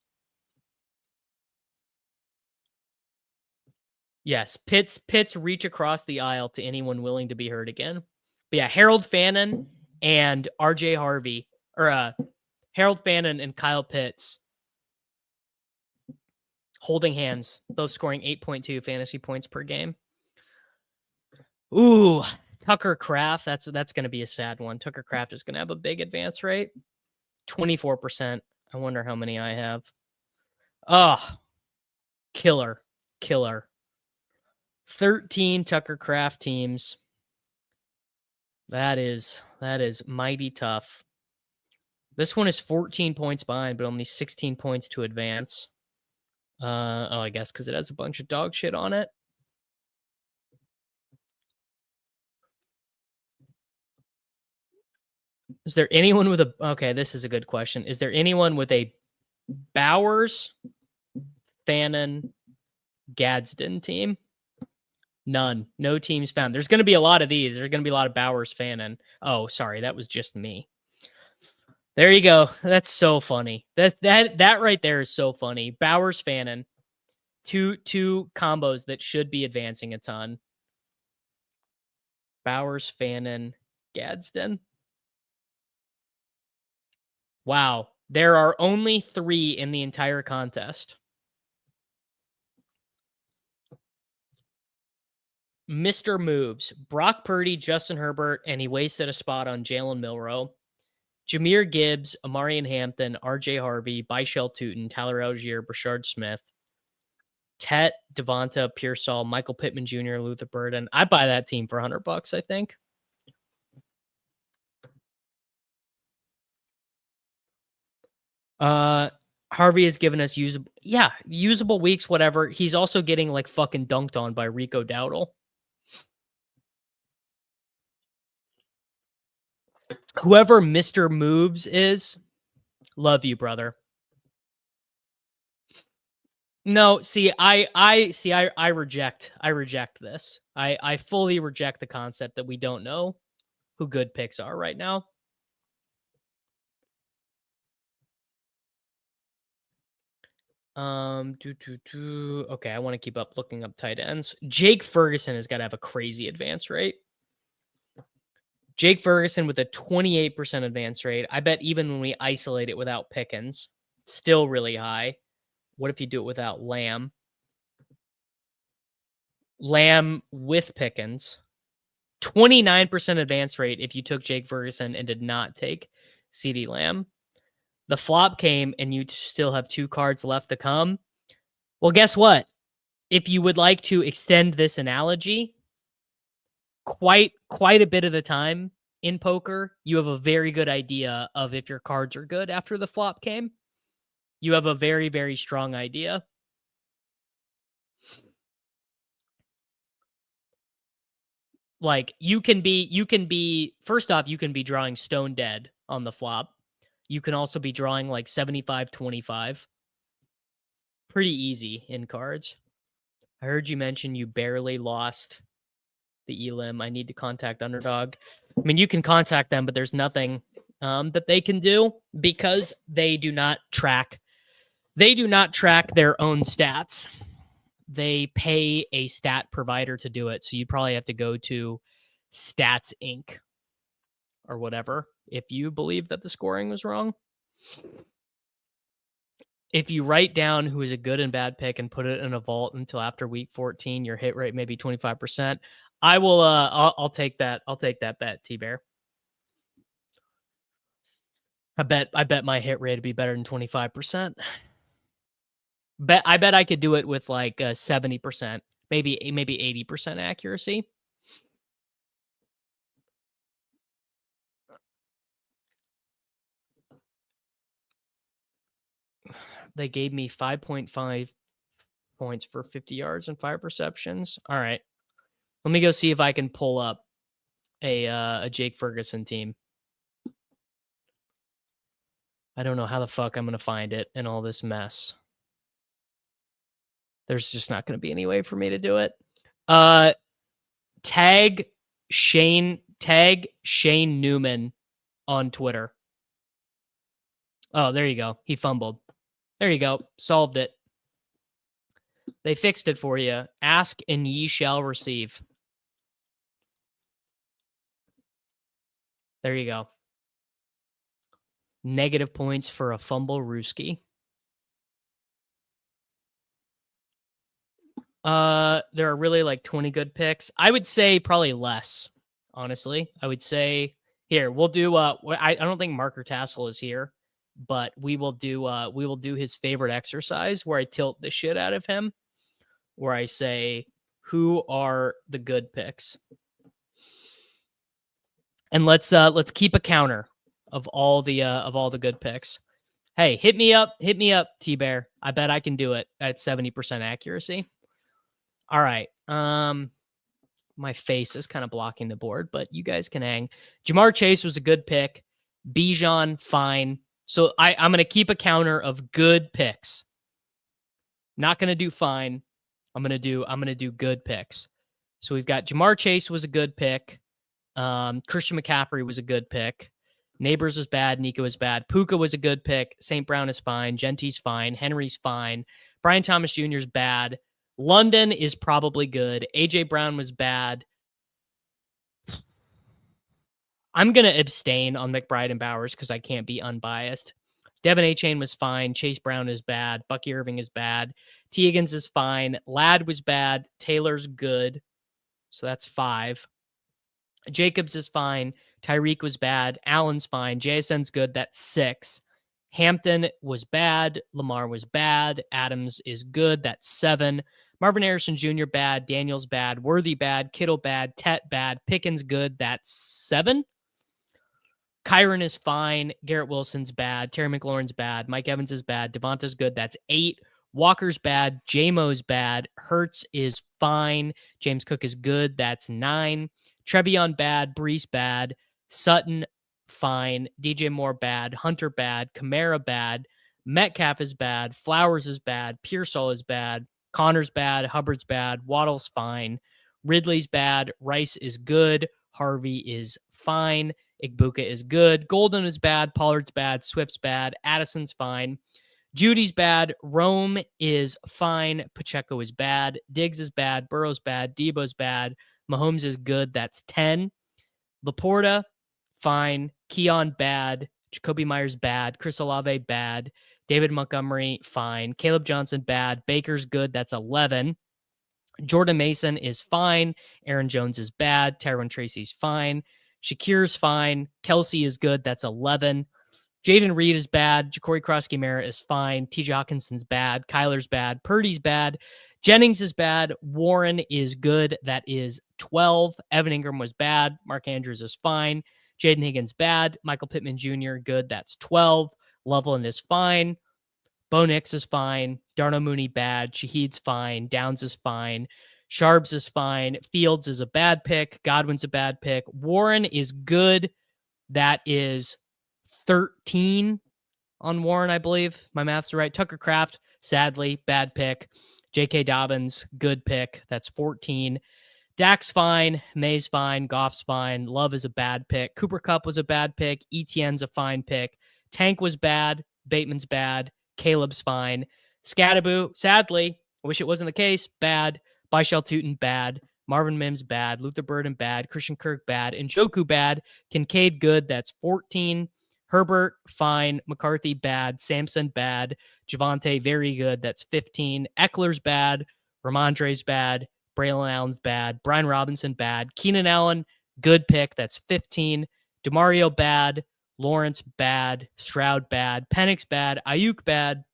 Yes, Pitts reach across the aisle to anyone willing to be heard again. But yeah, Harold Fannin and RJ Harvey, or Harold Fannin and Kyle Pitts holding hands, both scoring 8.2 fantasy points per game. Ooh, Tucker Kraft, that's going to be a sad one. Tucker Kraft is going to have a big advance rate. 24%. I wonder how many I have. Oh, killer. 13 Tucker Kraft teams. That is mighty tough. This one is 14 points behind, but only 16 points to advance. I guess because it has a bunch of dog shit on it. Is there anyone with okay, this is a good question. Is there anyone with a Bowers, Fannin, Gadsden team? None. No teams found. There's going to be a lot of these. There's going to be a lot of Bowers, Fannin. Oh, sorry. That was just me. There you go. That's so funny. That right there is so funny. Bowers, Fannin. Two combos that should be advancing a ton. Bowers, Fannin, Gadsden. Wow. There are only 3 in the entire contest. Mr. Moves. Brock Purdy, Justin Herbert, and he wasted a spot on Jalen Milroe. Jahmyr Gibbs, Amarian Hampton, RJ Harvey, Byshell Tootin, Tyler Algier, Brashard Smith, Tet, Devonta, Pearsall, Michael Pittman Jr., Luther Burden. I'd buy that team for $100, I think. Harvey has given us usable weeks, whatever. He's also getting like fucking dunked on by Rico Dowdle. Whoever Mr. Moves is, love you, brother. No, see, I reject this. I fully reject the concept that we don't know who good picks are right now. Okay, I want to keep looking up tight ends. Jake Ferguson has got to have a crazy advance rate. Jake Ferguson with a 28% advance rate. I bet even when we isolate it without Pickens, it's still really high. What if you do it without Lamb? Lamb with Pickens. 29% advance rate if you took Jake Ferguson and did not take CeeDee Lamb. The flop came and you still have 2 cards left to come. Well, guess what? If you would like to extend this analogy, quite a bit of the time in poker, you have a very good idea of if your cards are good after the flop came. You have a very, very strong idea. Like you can be first off, you can be drawing stone dead on the flop. You can also be drawing like 75-25. Pretty easy in cards. I heard you mention you barely lost the Elim. I need to contact Underdog. I mean, you can contact them, but there's nothing that they can do because they do not track their own stats. They pay a stat provider to do it. So you probably have to go to Stats Inc. or whatever if you believe that the scoring was wrong. If you write down who is a good and bad pick and put it in a vault until after week 14, your hit rate may be 25%. I will I'll take that. I'll take that bet, T-Bear. I bet my hit rate would be better than 25%. I bet I could do it with like 70%, maybe 80% accuracy. They gave me 5.5 points for 50 yards and 5 receptions. All right. Let me go see if I can pull up a Jake Ferguson team. I don't know how the fuck I'm going to find it in all this mess. There's just not going to be any way for me to do it. Tag Shane Newman on Twitter. Oh, there you go. He fumbled. There you go. Solved it. They fixed it for you. Ask and ye shall receive. There you go. Negative points for a fumble Rooski. There are really like 20 good picks. I would say probably less, honestly. I would say here, we'll do I don't think Marker Tassel is here, but we will do his favorite exercise where I tilt the shit out of him, where I say, who are the good picks? And let's keep a counter of all the good picks. Hey, hit me up, T-Bear. I bet I can do it at 70% accuracy. All right. My face is kind of blocking the board, but you guys can hang. Jamar Chase was a good pick. Bijan, fine. So I'm going to keep a counter of good picks. Not going to do fine. I'm going to do good picks. So we've got Jamar Chase was a good pick. Christian McCaffrey was a good pick. Neighbors was bad. Nico was bad. Puka was a good pick. St. Brown is fine. Genty's fine. Henry's fine. Brian Thomas Jr. is bad. London is probably good. AJ Brown was bad. I'm going to abstain on McBride and Bowers because I can't be unbiased. Devin A-Chain was fine. Chase Brown is bad. Bucky Irving is bad. T. Higgins is fine. Ladd was bad. Taylor's good. So that's 5. Jacobs is fine. Tyreek was bad. Allen's fine. JSN's good. That's 6. Hampton was bad. Lamar was bad. Adams is good. That's 7. Marvin Harrison Jr. bad. Daniels bad. Worthy bad. Kittle bad. Tet bad. Pickens good. That's 7. Kyron is fine. Garrett Wilson's bad. Terry McLaurin's bad. Mike Evans is bad. Devonta's good. That's 8. Walker's bad. J-Mo's bad. Hurts is fine. James Cook is good. That's 9. Trevion bad. Brees bad. Sutton fine. DJ Moore bad. Hunter bad. Kamara bad. Metcalf is bad. Flowers is bad. Pearsall is bad. Connor's bad. Hubbard's bad. Waddle's fine. Ridley's bad. Rice is good. Harvey is fine. Igbuka is good. Golden is bad. Pollard's bad. Swift's bad. Addison's fine. Judy's bad. Rome is fine. Pacheco is bad. Diggs is bad. Burrow's bad. Debo's bad. Mahomes is good. That's 10. Laporta, fine. Keon, bad. Jacoby Myers, bad. Chris Olave, bad. David Montgomery, fine. Caleb Johnson, bad. Baker's good. That's 11. Jordan Mason is fine. Aaron Jones is bad. Tyron Tracy's fine. Shakir's fine. Kelsey is good. That's 11. Jaden Reed is bad. Ja'Cory Cross-Gamera is fine. TJ Hawkinson's bad. Kyler's bad. Purdy's bad. Jennings is bad. Warren is good. That is 12. Evan Ingram was bad. Mark Andrews is fine. Jaden Higgins bad. Michael Pittman Jr. good. That's 12. Loveland is fine. Bo Nix is fine. Darnell Mooney bad. Shaheed's fine. Downs is fine. Sharps is fine. Fields is a bad pick. Godwin's a bad pick. Warren is good. That is 13 on Warren, I believe. My math's right. Tucker Kraft, sadly, bad pick. J.K. Dobbins, good pick. That's 14. Dak's fine. May's fine. Goff's fine. Love is a bad pick. Cooper Kupp was a bad pick. Etienne's a fine pick. Tank was bad. Bateman's bad. Caleb's fine. Scattaboo, sadly, I wish it wasn't the case, bad. Byshell Tootin, bad. Marvin Mims, bad. Luther Burden, bad. Christian Kirk, bad. Njoku, bad. Kincaid, good. That's 14. Herbert, fine. McCarthy, bad. Sampson, bad. Javonte, very good. That's 15. Eckler's bad. Ramondre's bad. Braylon Allen's bad. Brian Robinson, bad. Keenan Allen, good pick. That's 15. DeMario, bad. Lawrence, bad. Stroud, bad. Penix, bad. Ayuk, bad.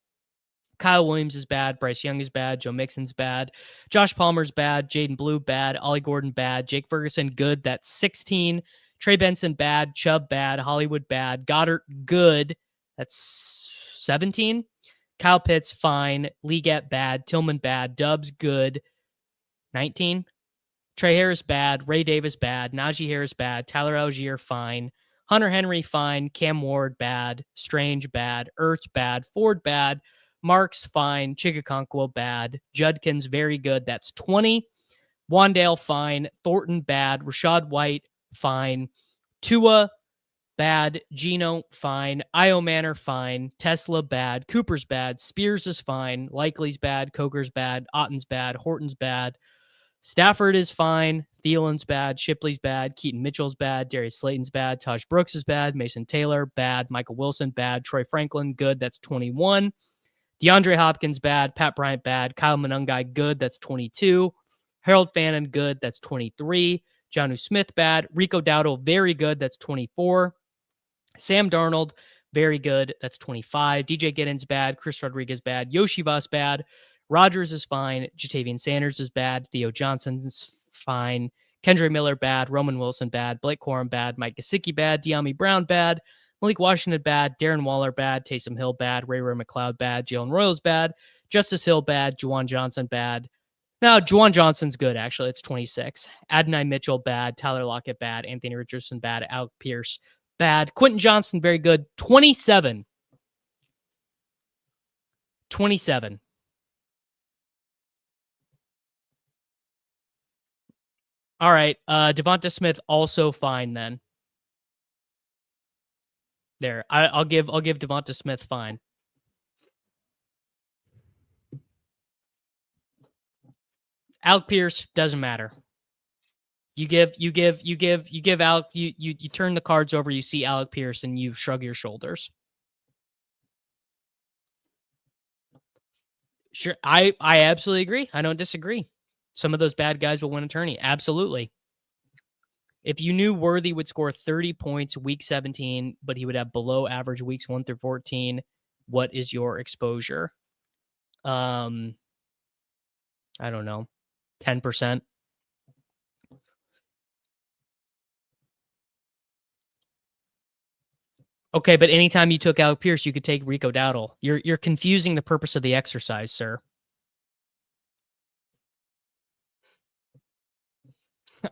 Kyle Williams is bad. Bryce Young is bad. Joe Mixon's bad. Josh Palmer's bad. Jaden Blue, bad. Ollie Gordon, bad. Jake Ferguson, good. That's 16. Trey Benson, bad. Chubb, bad. Hollywood, bad. Goddard, good. That's 17. Kyle Pitts, fine. Leggett, bad. Tillman, bad. Dubs, good. 19. Trey Harris, bad. Ray Davis, bad. Najee Harris, bad. Tyler Algier, fine. Hunter Henry, fine. Cam Ward, bad. Strange, bad. Ertz, bad. Ford, bad. Marks, fine. Chigakonkwo, bad. Judkins, very good. That's 20. Wandale, fine. Thornton, bad. Rashad White, fine. Tua, bad. Gino, fine. Io Manor, fine. Tesla, bad. Cooper's bad. Spears is fine. Likely's bad. Coker's bad. Otten's bad. Horton's bad. Stafford is fine. Thielen's bad. Shipley's bad. Keaton Mitchell's bad. Darius Slayton's bad. Taj Brooks is bad. Mason Taylor, bad. Michael Wilson, bad. Troy Franklin, good. That's 21. DeAndre Hopkins, bad. Pat Bryant, bad. Kyle Monangai, good. That's 22. Harold Fannin, good. That's 23. Jonnu Smith, bad. Rico Dowdle, very good. That's 24. Sam Darnold, very good. That's 25. DJ Giddens, bad. Chris Rodriguez, bad. Yoshi Voss, bad. Rodgers is fine. Jatavian Sanders is bad. Theo Johnson's fine. Kendre Miller, bad. Roman Wilson, bad. Blake Corum, bad. Mike Gesicki, bad. De'Ami Brown, bad. Malik Washington, bad. Darren Waller, bad. Taysom Hill, bad. Ray McLeod, bad. Jalen Royals, bad. Justice Hill, bad. Juwan Johnson, bad. No, Juwan Johnson's good, actually. It's 26. Adonai Mitchell, bad. Tyler Lockett, bad. Anthony Richardson, bad. Alec Pierce, bad. Quentin Johnson, very good. 27. 27. All right. Devonta Smith, also fine then. There. I'll give Devonta Smith fine. Alec Pierce, doesn't matter. You give Alec, you turn the cards over, you see Alec Pierce, and you shrug your shoulders. Sure, I absolutely agree. I don't disagree. Some of those bad guys will win a tourney. Absolutely. If you knew Worthy would score 30 points week 17, but he would have below average weeks 1 through 14, what is your exposure? I don't know. 10%. Okay, but anytime you took Alec Pierce, you could take Rico Dowdle. You're confusing the purpose of the exercise, sir.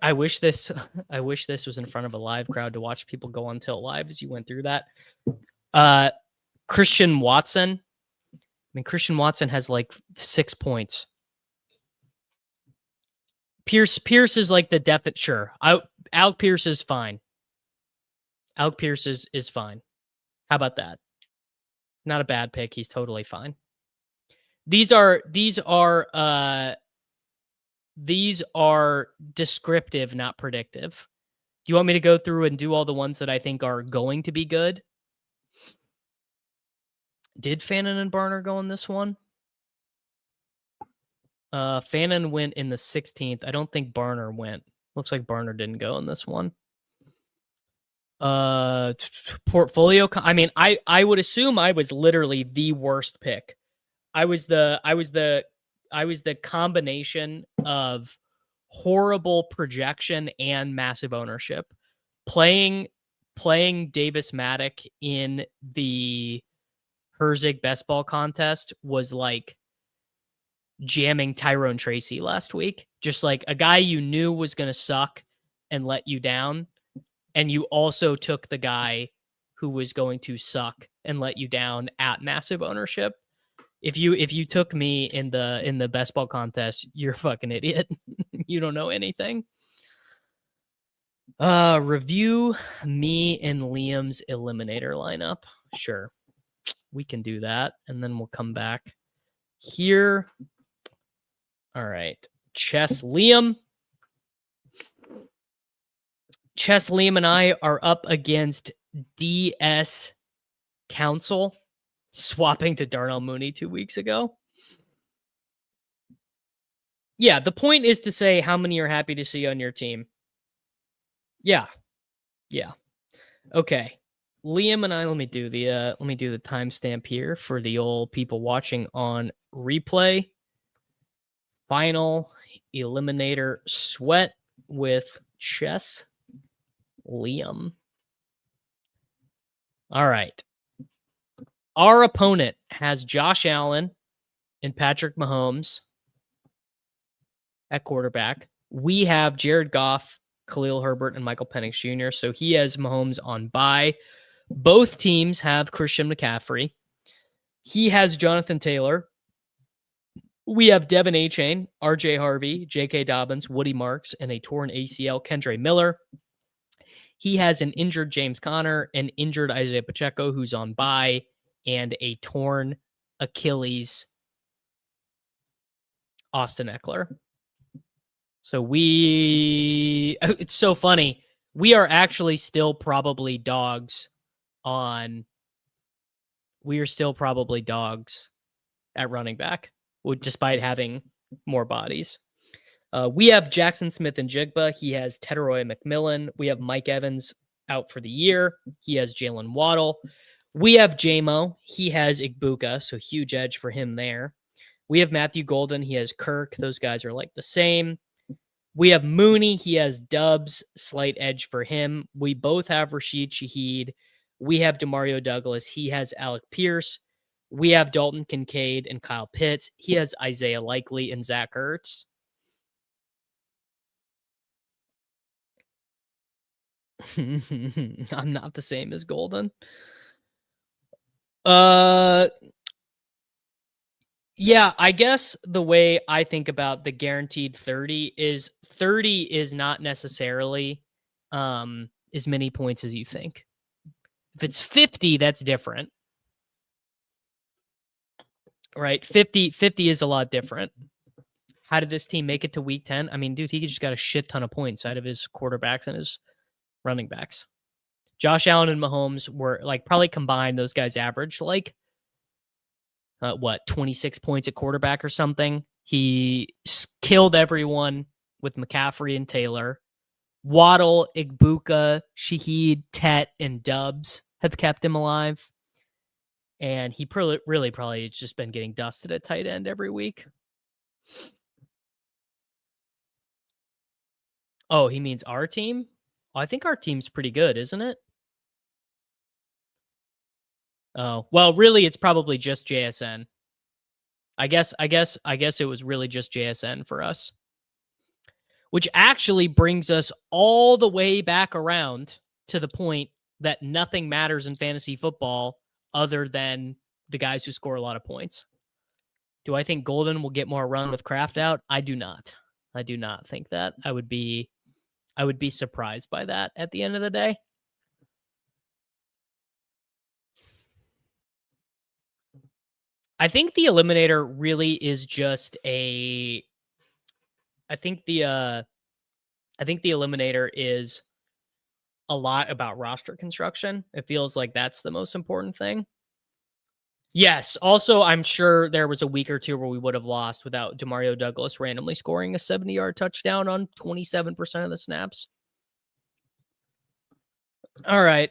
I wish this was in front of a live crowd to watch people go on Tilt Live as you went through that. Christian Watson. I mean, Christian Watson has like 6 points. Pierce is like the definite. Sure. Alec Pierce is fine. Alec Pierce is fine. How about that? Not a bad pick. He's totally fine. These are descriptive, not predictive. Do you want me to go through and do all the ones that I think are going to be good? Did Fannin and Barner go in this one? Fannin went in the 16th. I don't think Barner went. Looks like Barner didn't go in this one. Portfolio. I mean, I would assume I was literally the worst pick. I was the combination of horrible projection and massive ownership. Playing Davis Mattek in the Herzig best ball contest was like jamming Tyrone Tracy last week. Just like a guy you knew was going to suck and let you down. And you also took the guy who was going to suck and let you down at massive ownership. If you took me in the best ball contest, you're a fucking idiot. You don't know anything. Review me and Liam's Eliminator lineup. Sure. We can do that. And then we'll come back here. All right. Chess Liam and I are up against DS Council, swapping to Darnell Mooney 2 weeks ago. Yeah, the point is to say how many you're happy to see on your team. Yeah. Okay. Liam and I, let me do the timestamp here for the old people watching on replay. Final Eliminator sweat with Chess Liam. All right. Our opponent has Josh Allen and Patrick Mahomes at quarterback. We have Jared Goff, Khalil Herbert, and Michael Penix Jr. So he has Mahomes on bye. Both teams have Christian McCaffrey. He has Jonathan Taylor. We have Devin Achane, RJ Harvey, J.K. Dobbins, Woody Marks, and a torn ACL, Kendre Miller. He has an injured James Conner, an injured Isaiah Pacheco, who's on bye, and a torn Achilles, Austin Eckler. So it's so funny. We are actually still probably dogs at running back, despite having more bodies. We have Jackson Smith and Jigba. He has Teteroy McMillan. We have Mike Evans out for the year. He has Jalen Waddle. We have JMO. He has Igbuka, so huge edge for him there. We have Matthew Golden. He has Kirk. Those guys are like the same. We have Mooney. He has Dubs, slight edge for him. We both have Rashid Shaheed. We have Demario Douglas. He has Alec Pierce. We have Dalton Kincaid and Kyle Pitts. He has Isaiah Likely and Zach Ertz. I'm not the same as Golden. Yeah, I guess the way I think about the guaranteed 30 is not necessarily as many points as you think. If it's 50, that's different. Right? 50 is a lot different. How did this team make it to week 10? I mean, dude, he just got a shit ton of points out of his quarterbacks and his running backs. Josh Allen and Mahomes were like probably combined, those guys averaged like 26 points at quarterback or something. He killed everyone with McCaffrey and Taylor. Waddle, Igbuka, Shaheed, Tet, and Dubs have kept him alive. And he really probably has just been getting dusted at tight end every week. Oh, he means our team? I think our team's pretty good, isn't it? Oh, well, really, it's probably just JSN. I guess it was really just JSN for us. Which actually brings us all the way back around to the point that nothing matters in fantasy football other than the guys who score a lot of points. Do I think Golden will get more run with Kraft out? I do not. I do not think that. I would be surprised by that at the end of the day. I think the Eliminator really is just I think the Eliminator is a lot about roster construction. It feels like that's the most important thing. Yes. Also, I'm sure there was a week or two where we would have lost without Demario Douglas randomly scoring a 70-yard touchdown on 27% of the snaps. All right.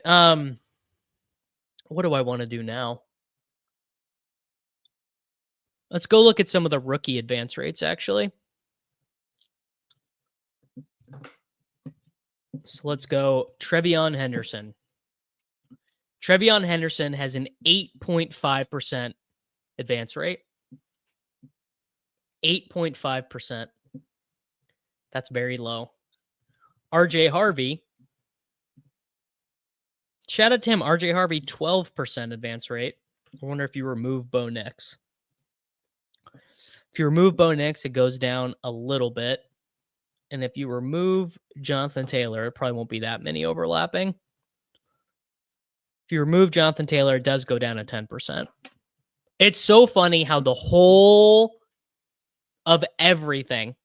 What do I want to do now? Let's go look at some of the rookie advance rates, actually. So let's go Trevion Henderson. Trevion Henderson has an 8.5% advance rate. 8.5%. That's very low. RJ Harvey. Shout out to him. RJ Harvey, 12% advance rate. I wonder if you remove Bo Nix. If you remove Bo Nix, it goes down a little bit. And if you remove Jonathan Taylor, it probably won't be that many overlapping. If you remove Jonathan Taylor, it does go down to 10%. It's so funny how the whole of everything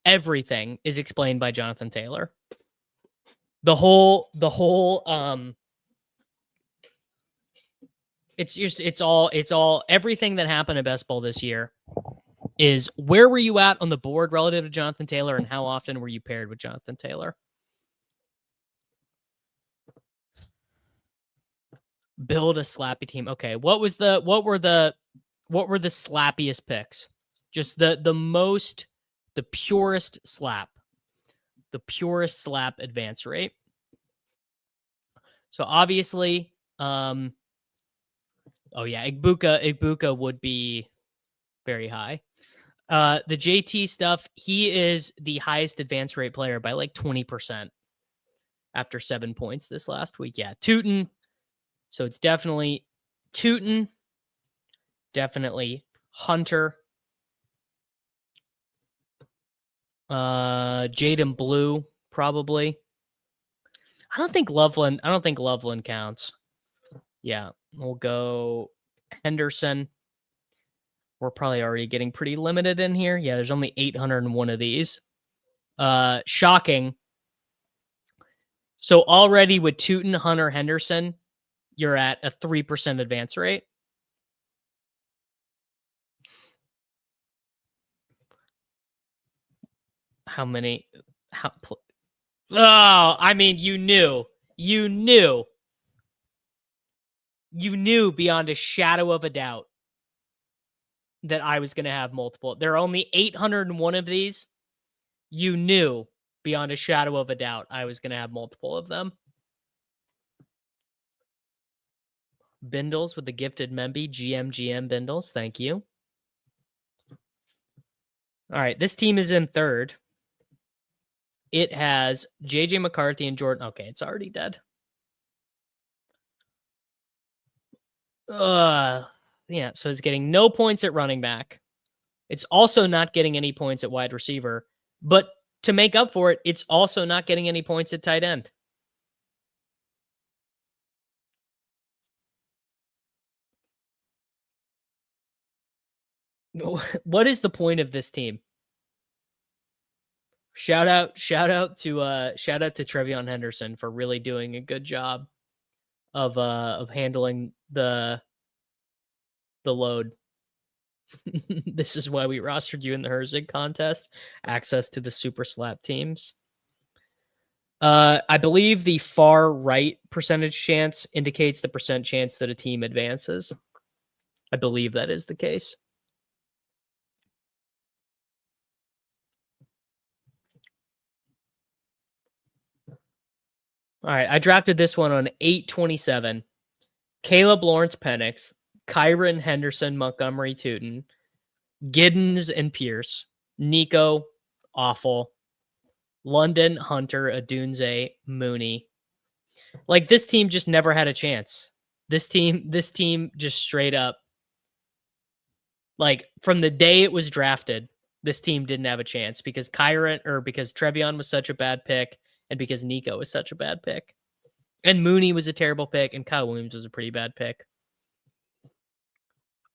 is explained by Jonathan Taylor. The whole it's all everything that happened in best ball this year is where were you at on the board relative to Jonathan Taylor and how often were you paired with Jonathan Taylor? Build a slappy team. Okay, what were the slappiest picks? Just the purest slap. The purest slap advance rate. So obviously, oh yeah, Ibuka would be very high. The JT stuff, he is the highest advance rate player by like 20% after 7 points this last week. Yeah, Tootin. So it's definitely Tootin, definitely Hunter, Jaden Blue, probably. I don't think Loveland counts. Yeah, we'll go Henderson. We're probably already getting pretty limited in here. Yeah, there's only 801 of these. Shocking. So already with Tootin, Hunter, Henderson, you're at a 3% advance rate. How many? Oh, I mean, you knew beyond a shadow of a doubt that I was going to have multiple. There are only 801 of these. You knew beyond a shadow of a doubt I was going to have multiple of them. Bindles with the gifted Memby. GM Bindles. Thank you. All right. This team is in third. It has JJ McCarthy and Jordan. Okay, it's already dead. Yeah, so it's getting no points at running back. It's also not getting any points at wide receiver. But to make up for it, it's also not getting any points at tight end. What is the point of this team? Shout out to Trevion Henderson for really doing a good job of handling the load. This is why we rostered you in the Herzig contest. Access to the super slap teams. I believe the far right percentage chance indicates the percent chance that a team advances. I believe that is the case. All right, I drafted this one on 8/27. Caleb Lawrence Penix, Kyron Henderson, Montgomery Tootin, Giddens and Pierce, Nico, awful, London, Hunter, Adunze, Mooney. Like, this team just never had a chance. This team just straight up, like, from the day it was drafted, this team didn't have a chance because because Trevion was such a bad pick and because Nico was such a bad pick. And Mooney was a terrible pick and Kyle Williams was a pretty bad pick.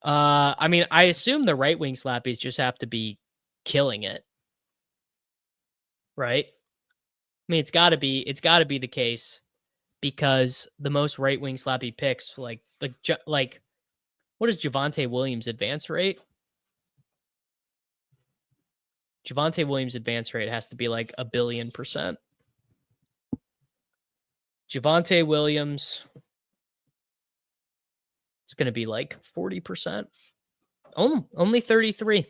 I mean, I assume the right wing slappies just have to be killing it. Right? I mean, it's gotta be the case because the most right wing slappy picks, like what is Javonte Williams' advance rate? Javonte Williams' advance rate has to be like 1 billion%. Javonte Williams, it's going to be like 40%. Only 33.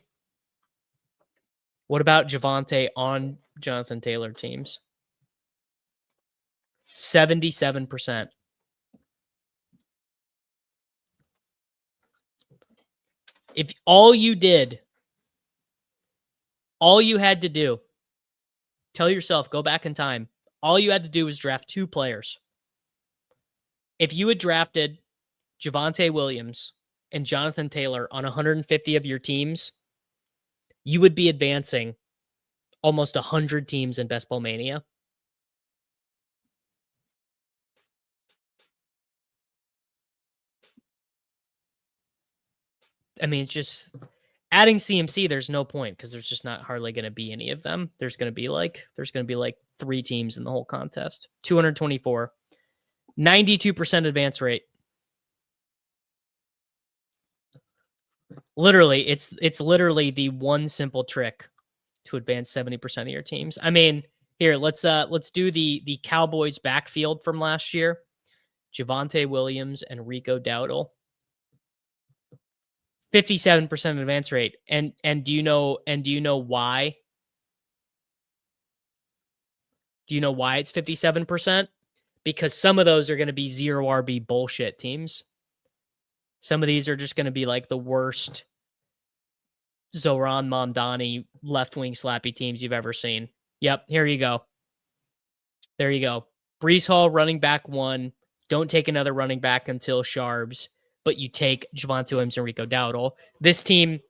What about Javonte on Jonathan Taylor teams? 77%. If all you had to do, tell yourself, go back in time. All you had to do was draft 2 players. If you had drafted Javonte Williams and Jonathan Taylor on 150 of your teams, you would be advancing almost 100 teams in Best Ball Mania. I mean, it's just adding CMC, there's no point because there's just not hardly going to be any of them. There's going to be like 3 teams in the whole contest. 224. 92% advance rate. Literally, it's literally the one simple trick to advance 70% of your teams. I mean, here, let's do the Cowboys backfield from last year. Javonte Williams and Rico Dowdle. 57% advance rate. And do you know why? Do you know why it's 57%? Because some of those are going to be 0 RB bullshit teams. Some of these are just going to be like the worst Zoran Mamdani left wing slappy teams you've ever seen. Yep, here you go. There you go. Breece Hall, running back 1. Don't take another running back until Sharbs, but you take Javonte Williams and Rico Dowdle. This team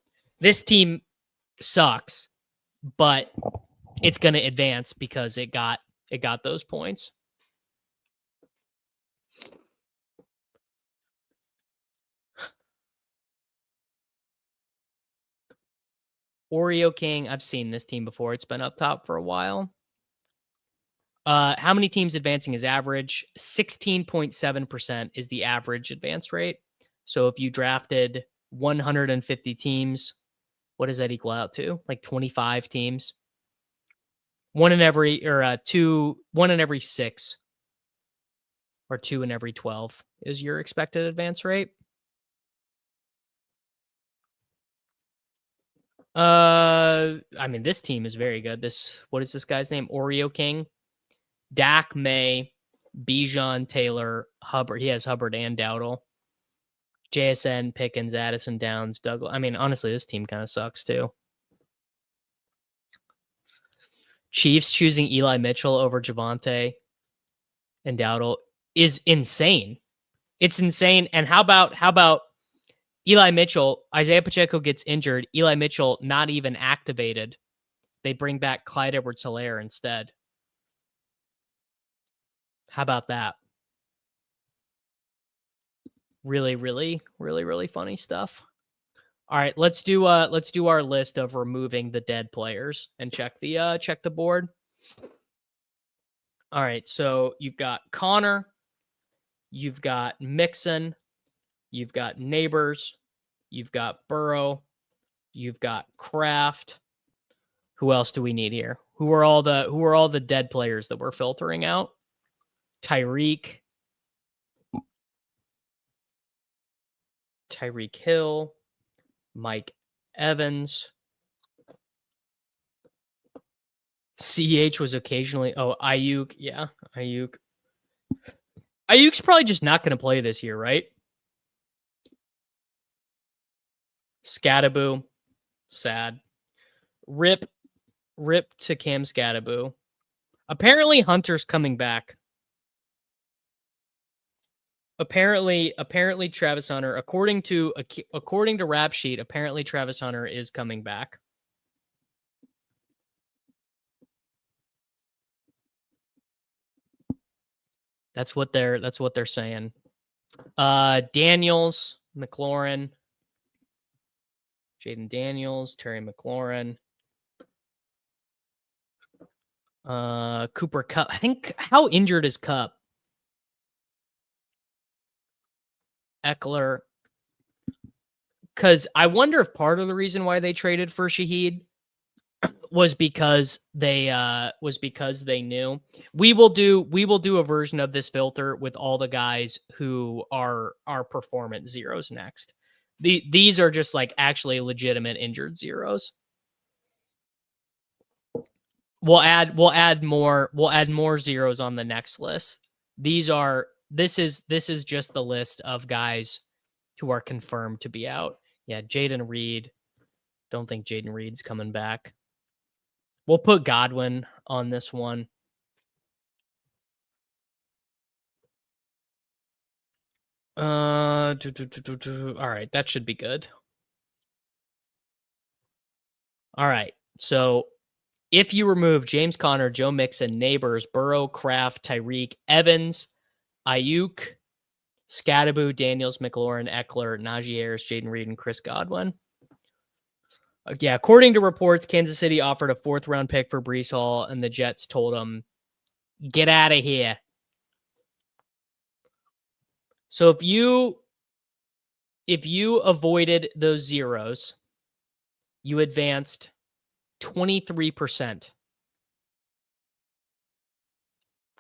sucks, but it's going to advance because it got those points. Oreo King, I've seen this team before. It's been up top for a while. How many teams advancing is average? 16.7% is the average advance rate. So if you drafted 150 teams, what does that equal out to? Like 25 teams? One in every 6 or 2 in every 12 is your expected advance rate. I mean, this team is very good. What is this guy's name? Oreo King. Dak, May, Bijan, Taylor, Hubbard. He has Hubbard and Dowdle. JSN, Pickens, Addison, Downs, Douglas. I mean, honestly, this team kind of sucks too. Chiefs choosing Eli Mitchell over Javonte and Dowdle is insane. It's insane. And how about Eli Mitchell? Isaiah Pacheco gets injured. Eli Mitchell not even activated. They bring back Clyde Edwards-Helaire instead. How about that? Really, really, really, really funny stuff. All right, let's do our list of removing the dead players and check the board. All right, so you've got Connor, you've got Mixon, you've got Neighbors, you've got Burrow, you've got Kraft. Who else do we need here? Who are all the dead players that we're filtering out? Tyreek Hill, Mike Evans. CH was occasionally. Oh, Ayuk. Yeah, Ayuk. Ayuk's probably just not going to play this year, right? Scattaboo. Sad. Rip to Cam Scattaboo. Apparently Hunter's coming back. Apparently Travis Hunter, according to Rap Sheet, apparently Travis Hunter is coming back. That's what they're saying. Daniels, McLaurin, Jaden Daniels, Terry McLaurin, Cooper Kupp. I think, how injured is Kupp? Eckler. Because I wonder if part of the reason why they traded for Shaheed was because they knew. We will do a version of this filter with all the guys who are performance zeros next. These are just like actually legitimate injured zeros. We'll add more zeros on the next list. This is just the list of guys who are confirmed to be out. Yeah, Jaden Reed. Don't think Jaden Reed's coming back. We'll put Godwin on this one. All right, that should be good. All right, so if you remove James Conner, Joe Mixon, Neighbors, Burrow, Kraft, Tyreek, Evans, Ayuk, Scattaboo, Daniels, McLaurin, Eckler, Najee Harris, Jaden Reed, and Chris Godwin. Yeah, according to reports, Kansas City offered a 4th-round pick for Breece Hall, and the Jets told him, get out of here. So if you avoided those zeros, you advanced 23%.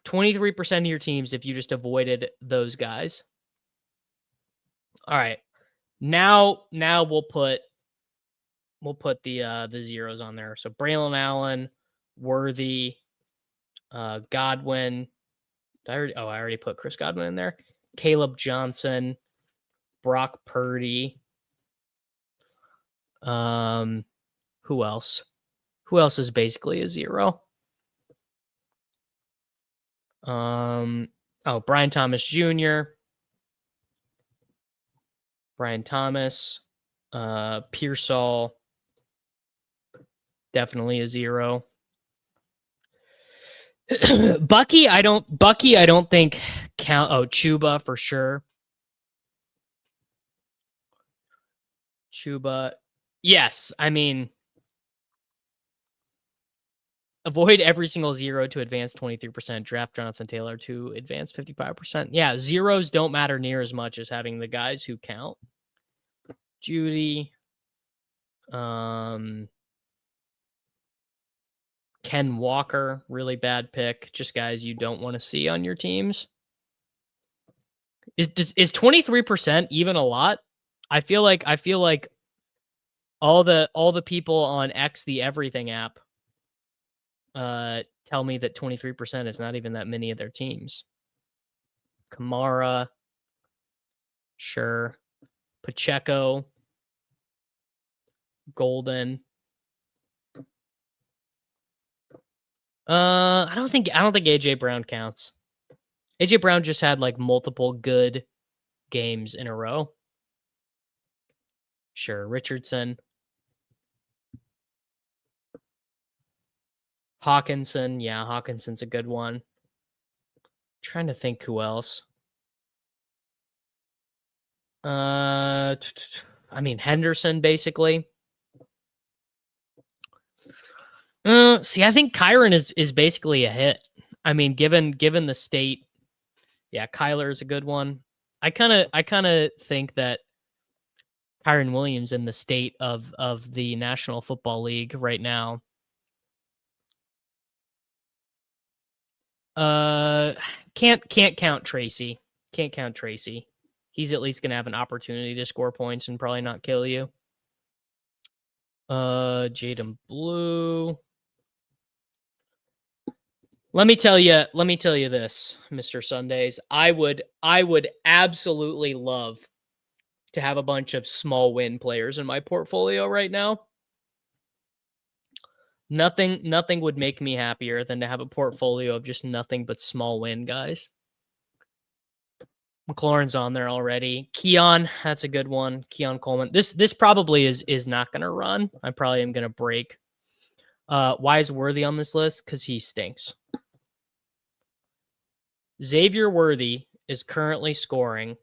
23% of your teams if you just avoided those guys. All right. Now we'll put the zeros on there. So Braylon Allen, Worthy, Godwin. I already put Chris Godwin in there. Caleb Johnson, Brock Purdy. Who else? Who else is basically a zero? Brian Thomas Jr., Brian Thomas, Pearsall, definitely a zero. Bucky, I don't think count. Oh, Chuba for sure. Chuba. Yes, I mean, avoid every single zero to advance 23%. Draft Jonathan Taylor to advance 55%. Yeah, zeros don't matter near as much as having the guys who count. Judy. Ken Walker, really bad pick. Just guys you don't want to see on your teams. Is 23% even a lot? I feel like all the people on X the Everything app tell me that 23% is not even that many of their teams. Kamara, sure. Pacheco, Golden. I don't think AJ Brown counts. AJ Brown just had like multiple good games in a row. Sure, Richardson. Hawkinson, yeah, Hawkinson's a good one. Trying to think who else. I mean Henderson basically. See, I think Kyron is basically a hit. I mean, given the state, yeah, Kyler is a good one. I kind of think that Kyron Williams in the state of the National Football League right now. Can't count Tracy. Can't count Tracy. He's at least gonna have an opportunity to score points and probably not kill you. Jaden Blue. Let me tell you this, Mr. Sundays. I would absolutely love to have a bunch of small win players in my portfolio right now. Nothing would make me happier than to have a portfolio of just nothing but small win guys. McLaurin's on there already. Keon, that's a good one. Keon Coleman. This probably is not going to run. I probably am going to break. Why is Worthy on this list? Because he stinks. Xavier Worthy is currently scoring.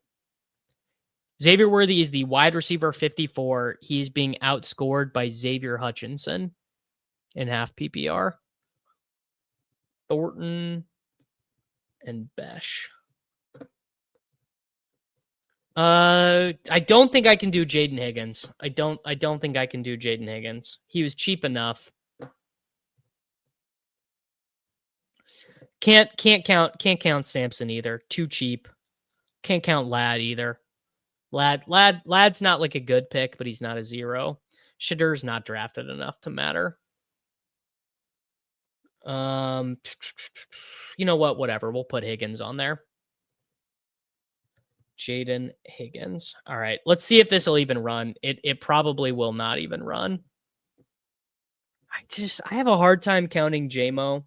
Xavier Worthy is the wide receiver 54. He's being outscored by Xavier Hutchinson in half PPR. Thornton and Besh. I don't think I can do Jaden Higgins. I don't think I can do Jaden Higgins. He was cheap enough. Can't count Sampson either. Too cheap. Can't count Ladd either. Ladd's not like a good pick, but he's not a zero. Shadur's not drafted enough to matter. You know what? Whatever. We'll put Higgins on there. Jaden Higgins. All right. Let's see if this will even run. It probably will not even run. I have a hard time counting JMO.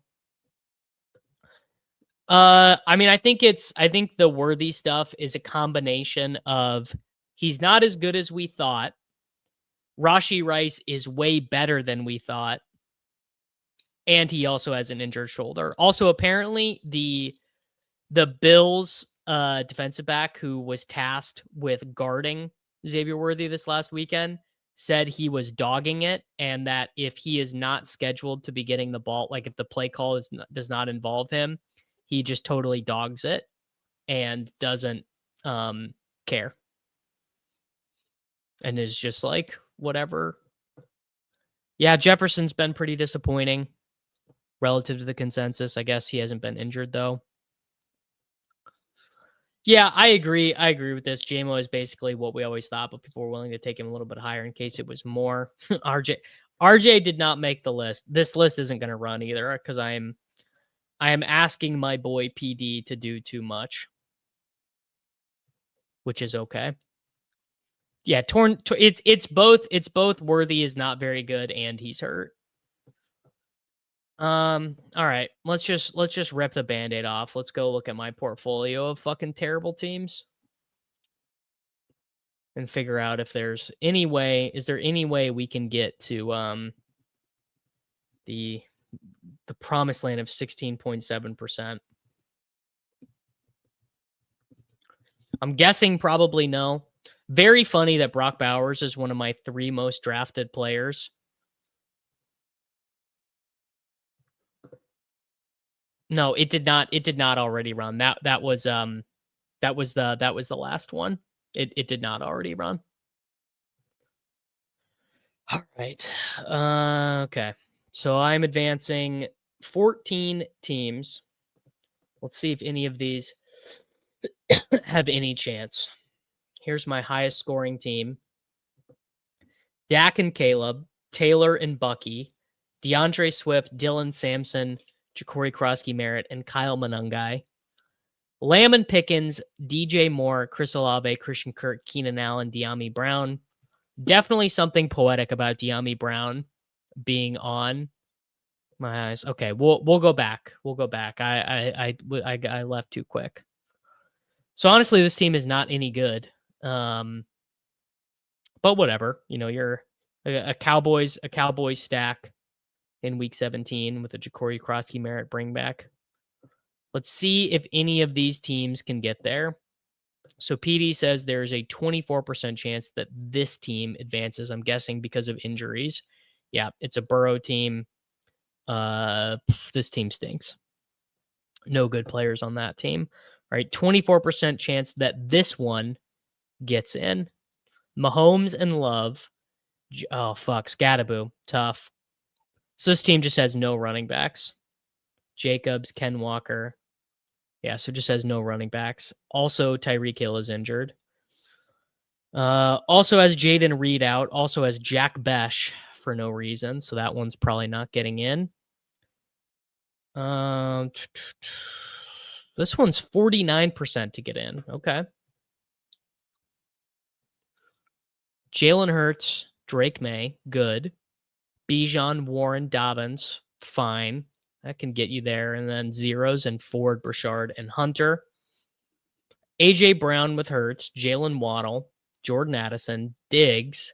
I mean, I think the Worthy stuff is a combination of he's not as good as we thought. Rashee Rice is way better than we thought. And he also has an injured shoulder. Also, apparently, the Bills defensive back who was tasked with guarding Xavier Worthy this last weekend said he was dogging it, and that if he is not scheduled to be getting the ball, like if the play call does not involve him, he just totally dogs it and doesn't care. And is just like, whatever. Yeah, Jefferson's been pretty disappointing. relative to the consensus. I guess he hasn't been injured though. Yeah, I agree. I agree with this. JMO is basically what we always thought, but people were willing to take him a little bit higher in case it was more. RJ did not make the list. This list isn't going to run either because I am asking my boy PD to do too much, which is okay. Yeah, it's both Worthy is not very good and he's hurt. All right. Let's just rip the Band-Aid off. Let's go look at my portfolio of fucking terrible teams and figure out if there's any way, is there any way we can get to the promised land of 16.7%. I'm guessing probably no. Very funny that Brock Bowers is one of my 3 most drafted players. No, it did not already run. That was the last one. It did not already run. All right. Okay. So I'm advancing 14 teams. Let's see if any of these have any chance. Here's my highest scoring team. Dak and Caleb, Taylor and Bucky, DeAndre Swift, Dylan Sampson, Ja'Cory Krosky-Merritt, and Kyle Monangai. Lamb and Pickens, DJ Moore, Chris Olave, Christian Kirk, Keenan Allen, De'Ami Brown. Definitely something poetic about De'Ami Brown being on my eyes. Okay, we'll go back. We'll go back. I left too quick. So honestly, this team is not any good. But whatever. You know, you're a Cowboys stack in week 17 with a Ja'Cory Krosky-Merritt bring back. Let's see if any of these teams can get there. So PD says there's a 24% chance that this team advances. I'm guessing because of injuries. Yeah, it's a Burrow team. This team stinks. No good players on that team. All right, 24% chance that this one gets in. Mahomes and Love. Oh, fuck. Scattaboo. Tough. So this team just has no running backs. Jacobs, Ken Walker. Yeah, so just has no running backs. Also, Tyreek Hill is injured. Also has Jaden Reed out. Also has Jack Besh for no reason. So that one's probably not getting in. This one's 49% to get in. Okay. Jalen Hurts, Drake May, good. Bijan, Warren, Dobbins, fine. That can get you there. And then zeros and Ford, Brashard, and Hunter. AJ Brown with Hurts, Jalen Waddle, Jordan Addison, Diggs,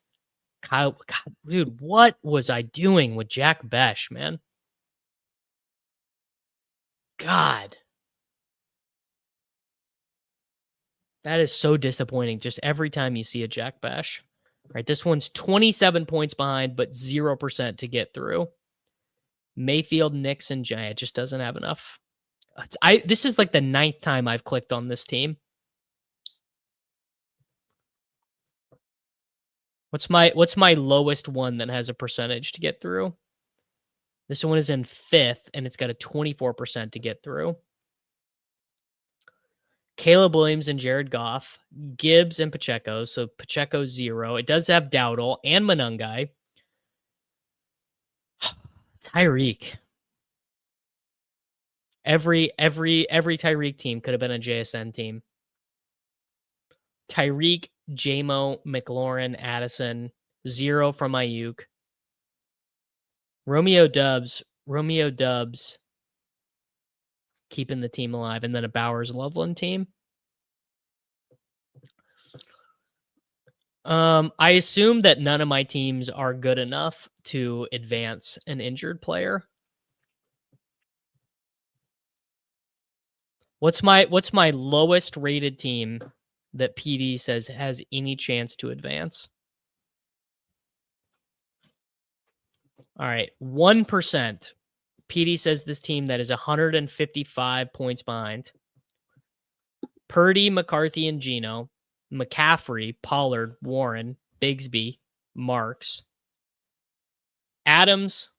Kyle. God, dude, what was I doing with Jack Besh, man? God. That is so disappointing. Just every time you see a Jack Besh. All right, this one's 27 points behind, but 0% to get through. Mayfield, Nixon, Jay. It just doesn't have enough. This is like the 9th time I've clicked on this team. What's my lowest one that has a percentage to get through? This one is in 5th, and it's got a 24% to get through. Caleb Williams and Jared Goff, Gibbs and Pacheco. So Pacheco 0. It does have Dowdle and Monangai. Tyreek. Every Tyreek team could have been a JSN team. Tyreek, JMO, McLaurin, Addison, 0 from Ayuk. Romeo Dubs, keeping the team alive, and then a Bowers Loveland team. I assume that none of my teams are good enough to advance an injured player. What's my lowest rated team that PD says has any chance to advance? All right, 1%. PD says this team that is 155 points behind. Purdy, McCarthy, and Geno. McCaffrey, Pollard, Warren, Bigsby, Marks. Adams,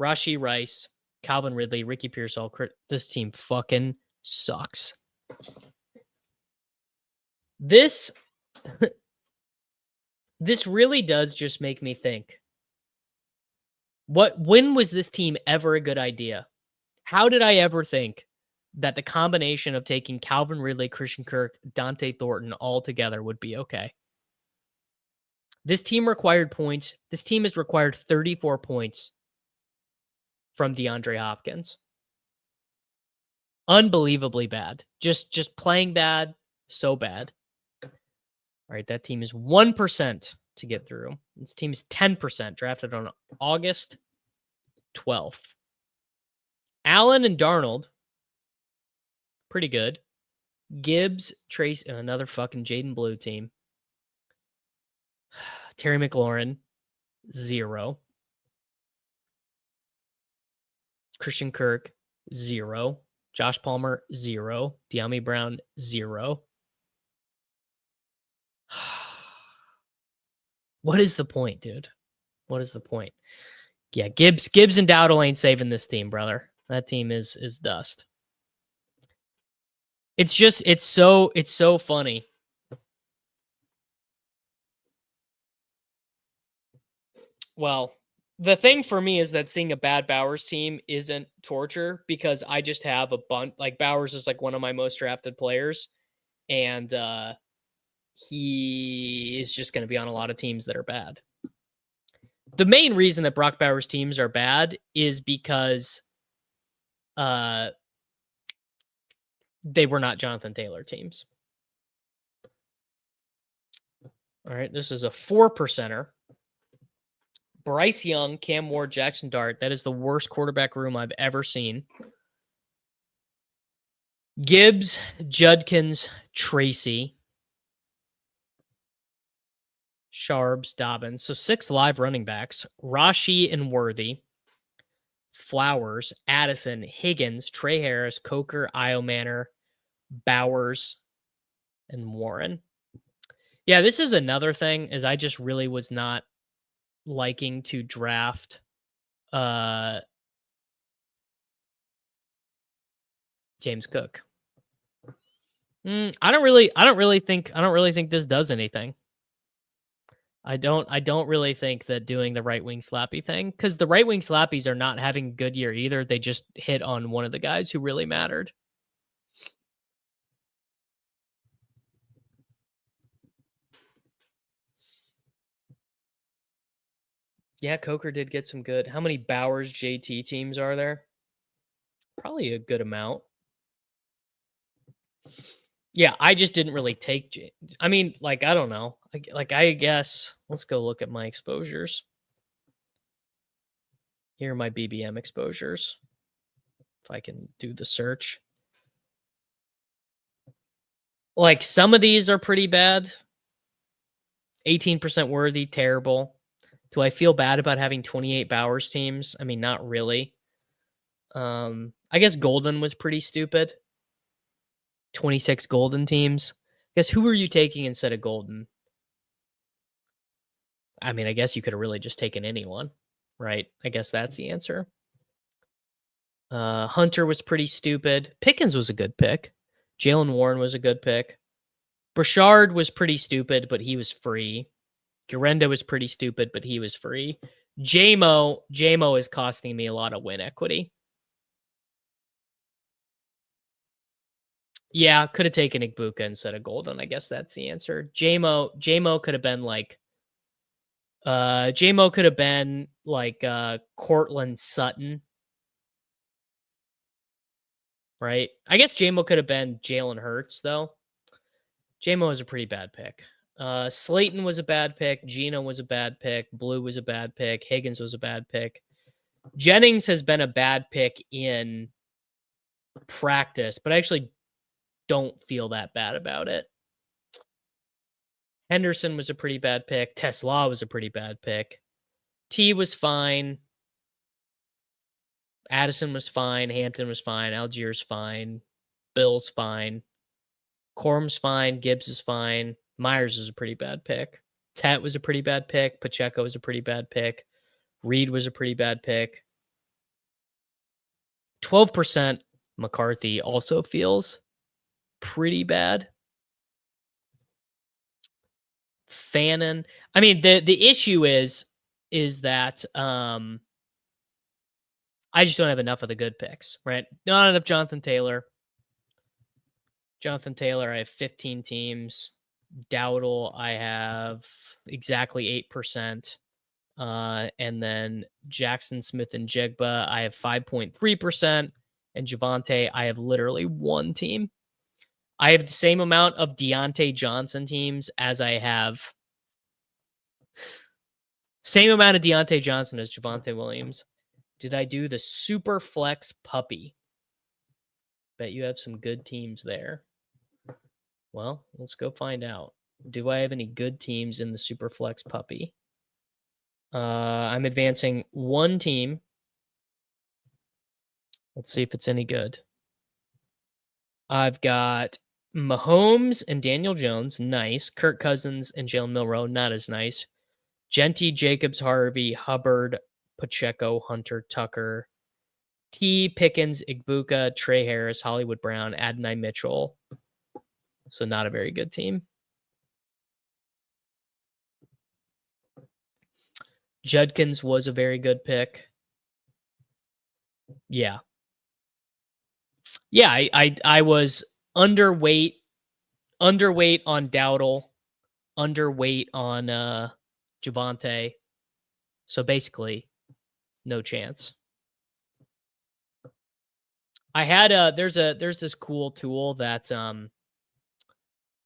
Rashee Rice, Calvin Ridley, Ricky Pearsall. This team fucking sucks. This this really does just make me think. When was this team ever a good idea? How did I ever think that the combination of taking Calvin Ridley, Christian Kirk, Dante Thornton all together would be okay? This team required points. This team has required 34 points from DeAndre Hopkins. Unbelievably bad. Just playing bad, so bad. All right, that team is 1% to get through. This team is 10%, drafted on August 12th. Allen and Darnold, pretty good. Gibbs, Trace, another fucking Jaden Blue team. Terry McLaurin, 0. Christian Kirk, 0. Josh Palmer, 0. De'Ami Brown, 0. What is the point, dude? What is the point? Yeah, Gibbs and Dowdle ain't saving this team, brother. That team is dust. It's so funny. Well, the thing for me is that seeing a bad Bowers team isn't torture because I just have a bunch. Like Bowers is like one of my most drafted players, and he is just going to be on a lot of teams that are bad. The main reason that Brock Bowers teams are bad is because they were not Jonathan Taylor teams. All right, this is a 4%er. Bryce Young, Cam Ward, Jackson Dart. That is the worst quarterback room I've ever seen. Gibbs, Judkins, Tracy, Sharbs, Dobbins. So 6 live running backs. Rashi and Worthy. Flowers, Addison, Higgins, Trey Harris, Coker, Manor, Bowers, and Warren. Yeah, this is another thing, is I just really was not liking to draft James Cook. I don't really think this does anything. I don't really think that doing the right wing slappy thing, because the right wing slappies are not having a good year either. They just hit on one of the guys who really mattered. Yeah, Coker did get some good. How many Bowers JT teams are there? Probably a good amount. Yeah, I just didn't really take. I mean, like, I don't know. I guess let's go look at my exposures. Here are my BBM exposures. If I can do the search. Like, some of these are pretty bad. 18% Worthy, terrible. Do I feel bad about having 28 Bowers teams? I mean, not really. I guess Golden was pretty stupid. 26 Golden teams. I guess who are you taking instead of Golden? I mean, I guess you could have really just taken anyone, right? I guess that's the answer. Hunter was pretty stupid. Pickens was a good pick. Jalen Warren was a good pick. Brashard was pretty stupid, but he was free. Garenda was pretty stupid, but he was free. JMO is costing me a lot of win equity. Yeah, could have taken Igbuka instead of Golden. I guess that's the answer. JMO could have been like Cortland Sutton. Right? I guess JMO could have been Jalen Hurts, though. JMO was a pretty bad pick. Slayton was a bad pick. Gino was a bad pick. Blue was a bad pick. Higgins was a bad pick. Jennings has been a bad pick in practice, but I actually don't feel that bad about it. Henderson was a pretty bad pick. Tesla was a pretty bad pick. T was fine. Addison was fine. Hampton was fine. Algiers fine. Bill's fine. Corm's fine. Gibbs is fine. Myers is a pretty bad pick. Tet was a pretty bad pick. Pacheco was a pretty bad pick. Reed was a pretty bad pick. 12% McCarthy also feels pretty bad. Fannin. I mean, the issue is that I just don't have enough of the good picks, right? Not enough Jonathan Taylor. I have 15 teams. Dowdle, I have exactly 8%. And then Jackson Smith and Jigba, I have 5.3%. And Javonte, I have literally one team. I have the same amount of Deontay Johnson teams as I have. Same amount of Deontay Johnson as Javonte Williams. Did I do the super flex puppy? Bet you have some good teams there. Well, let's go find out. Do I have any good teams in the super flex puppy? I'm advancing one team. Let's see if it's any good. I've got Mahomes and Daniel Jones, nice. Kirk Cousins and Jalen Milroe, not as nice. Genty, Jacobs, Harvey, Hubbard, Pacheco, Hunter, Tucker, T, Pickens, Igbuka, Trey Harris, Hollywood Brown, Adonai Mitchell. So not a very good team. Judkins was a very good pick. Yeah. Yeah, I was underweight on Dowdle, underweight on Javonte. So basically, no chance. I had there's this cool tool that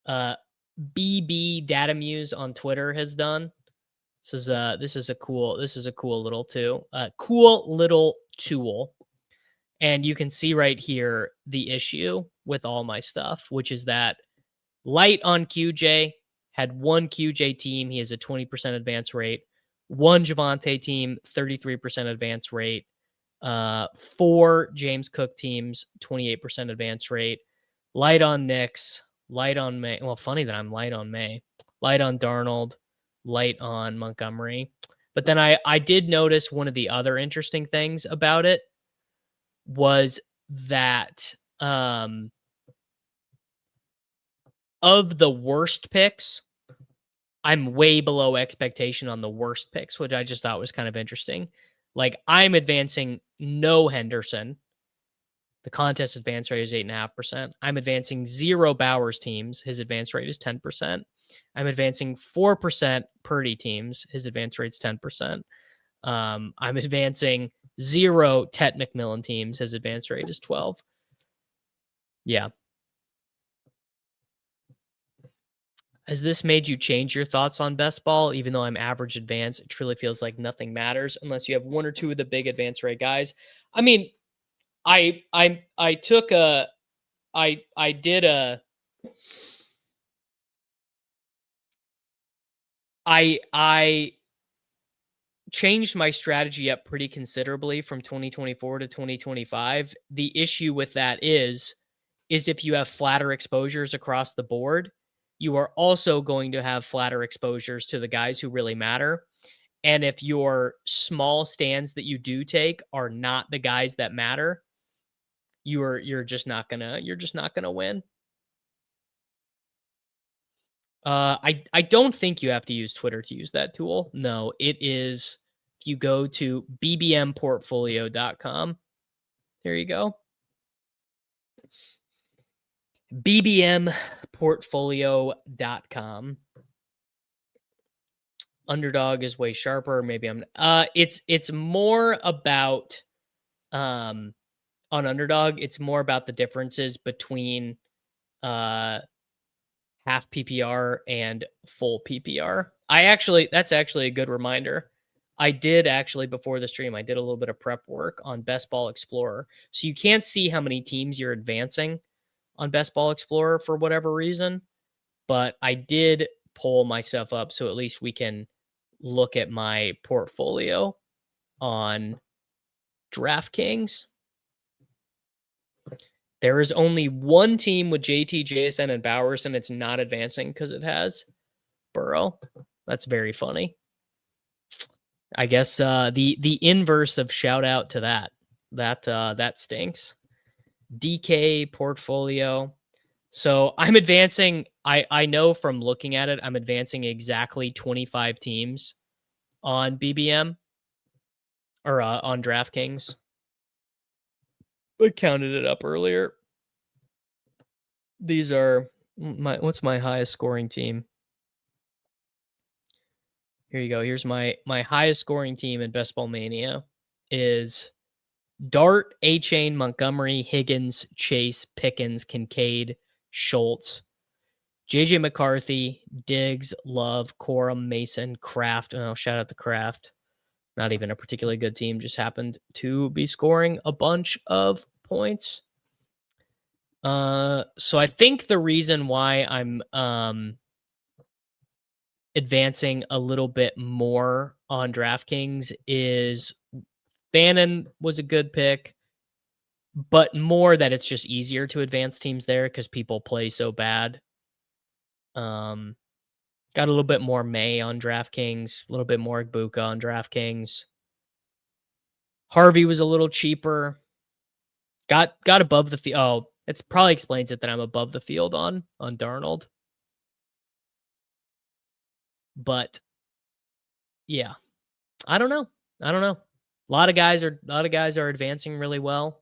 BB Datamuse on Twitter has done. This is a cool little tool. And you can see right here the issue with all my stuff, which is that light on QJ had one QJ team. He has a 20% advance rate. One Javonte team, 33% advance rate. 4 James Cook teams, 28% advance rate. Light on Knicks, light on May. Well, funny that I'm light on May. Light on Darnold, light on Montgomery. But then I did notice one of the other interesting things about it was that of the worst picks, I'm way below expectation on the worst picks, which I just thought was kind of interesting. Like, I'm advancing no Henderson. The contest advance rate is 8.5%. I'm advancing 0 Bowers teams. His advance rate is 10%. I'm advancing 4% Purdy teams. His advance rate's 10%. I'm advancing 0 Tet McMillan teams. His advance rate is 12. Yeah. Has this made you change your thoughts on best ball? Even though I'm average advance, it truly feels like nothing matters unless you have 1 or 2 of the big advance rate guys. I mean, I changed my strategy up pretty considerably from 2024 to 2025. The issue with that is if you have flatter exposures across the board, you are also going to have flatter exposures to the guys who really matter. And if your small stands that you do take are not the guys that matter, you're just not gonna win. I don't think you have to use Twitter to use that tool. No, it is if you go to bbmportfolio.com. There you go. bbmportfolio.com. Underdog is way sharper. Maybe I'm it's more about on Underdog, it's more about the differences between half PPR and full PPR. That's actually a good reminder. I did actually, before the stream, I did a little bit of prep work on Best Ball Explorer. So you can't see how many teams you're advancing on Best Ball Explorer for whatever reason, but I did pull my stuff up so at least we can look at my portfolio on DraftKings. There is only one team with JT, JSN, and Bowers, and it's not advancing because it has Burrow. That's very funny. I guess the inverse of shout out to that. That stinks. DK portfolio. So I'm advancing. I know from looking at it, I'm advancing exactly 25 teams on BBM or on DraftKings. I counted it up earlier. These are what's my highest scoring team? Here you go. Here's my highest scoring team in Best Ball Mania is Dart, A-Chain, Montgomery, Higgins, Chase, Pickens, Kincaid, Schultz, JJ McCarthy, Diggs, Love, Corum, Mason, Kraft. Oh, shout out to Kraft. Not even a particularly good team, just happened to be scoring a bunch of points. So I think the reason why I'm advancing a little bit more on DraftKings is Bannon was a good pick, but more that it's just easier to advance teams there because people play so bad. Got a little bit more May on DraftKings, a little bit more Ibuka on DraftKings. Harvey was a little cheaper. Got above the field. Oh, it probably explains it that I'm above the field on Darnold. But yeah, I don't know. A lot of guys are advancing really well.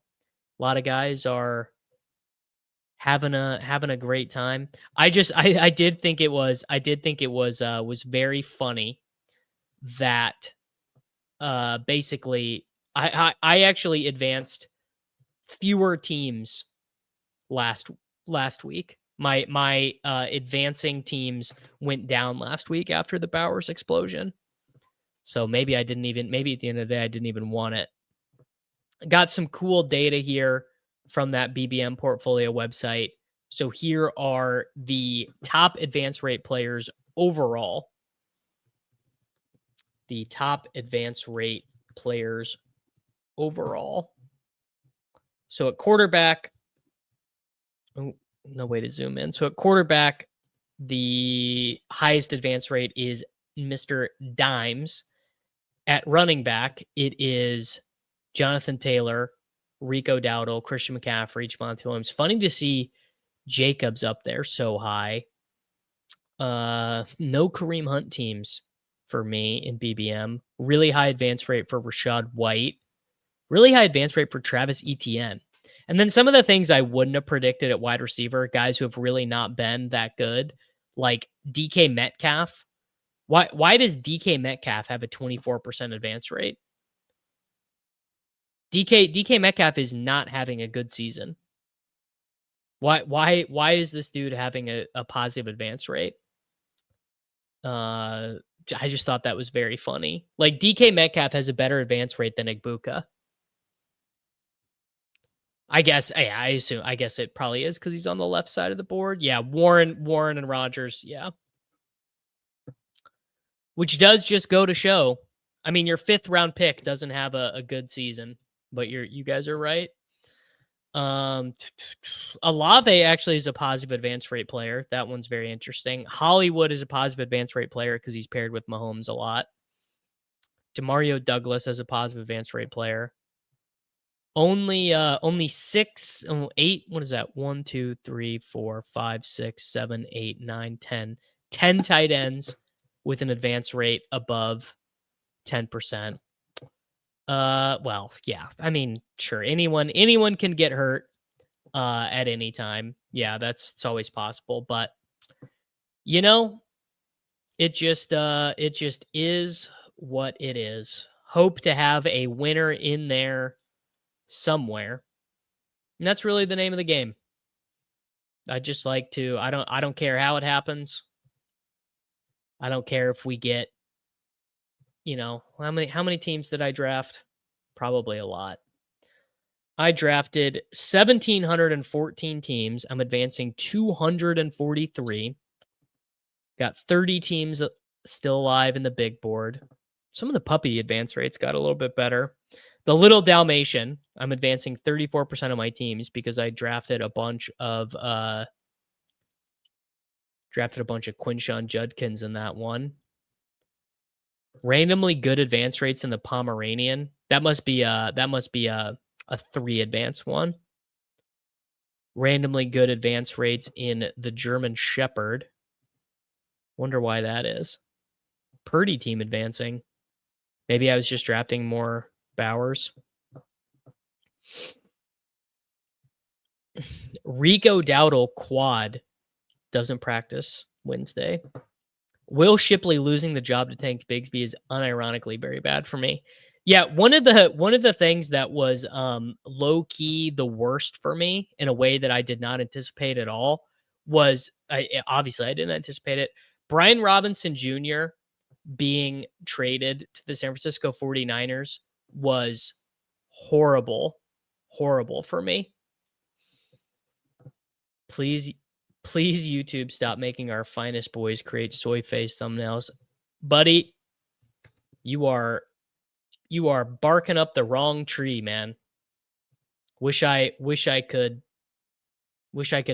A lot of guys are having a great time. I did think it was very funny that basically I actually advanced fewer teams last week. My advancing teams went down last week after the Bowers explosion. So maybe at the end of the day I didn't even want it. Got some cool data here from that BBM portfolio website. So here are the top advance rate players overall. The top advance rate players overall. So at quarterback, oh, no way to zoom in. So at quarterback, the highest advance rate is Mr. Dimes. At running back, it is Jonathan Taylor, Rico Dowdle, Christian McCaffrey, Javonte Williams. Funny to see Jacobs up there so high. No Kareem Hunt teams for me in BBM. Really high advance rate for Rashad White. Really high advance rate for Travis Etienne. And then some of the things I wouldn't have predicted at wide receiver, guys who have really not been that good, like DK Metcalf. Why does DK Metcalf have a 24% advance rate? DK Metcalf is not having a good season. Why is this dude having a positive advance rate? I just thought that was very funny. Like DK Metcalf has a better advance rate than Ibuka. I guess it probably is because he's on the left side of the board. Yeah, Warren and Rodgers. Yeah, which does just go to show. I mean, your 5th round pick doesn't have a good season, but you guys are right. Alave actually is a positive advance rate player. That one's very interesting. Hollywood is a positive advance rate player because he's paired with Mahomes a lot. Demario Douglas as a positive advance rate player. Only 8. What is that? 1, 2, 3, 4, 5, 6, 7, 8, 9, 10. 10 tight ends with an advance rate above 10%. Well, yeah. I mean, sure. Anyone can get hurt at any time. Yeah, it's always possible. But it just is what it is. Hope to have a winner in there somewhere. And that's really the name of the game. I just like to I don't care how it happens. I don't care if we get how many teams did I draft? Probably a lot. I drafted 1,714 teams. I'm advancing 243. Got 30 teams still alive in the big board. Some of the puppy advance rates got a little bit better. The Little Dalmatian, I'm advancing 34% of my teams because I drafted a bunch of Quinshon Judkins in that one. Randomly good advance rates in the Pomeranian. That must be a 3 advance one. Randomly good advance rates in the German Shepherd. Wonder why that is. Purdy team advancing. Maybe I was just drafting more Bowers. Rico Dowdle quad doesn't practice Wednesday. Will Shipley losing the job to Tank Bigsby is unironically very bad for me. Yeah, one of the things that was low key the worst for me in a way that I did not anticipate at all was obviously I didn't anticipate it. Brian Robinson Jr. being traded to the San Francisco 49ers was horrible for me. Please YouTube stop making our finest boys create soy face thumbnails. Buddy, you are barking up the wrong tree, man. Wish I could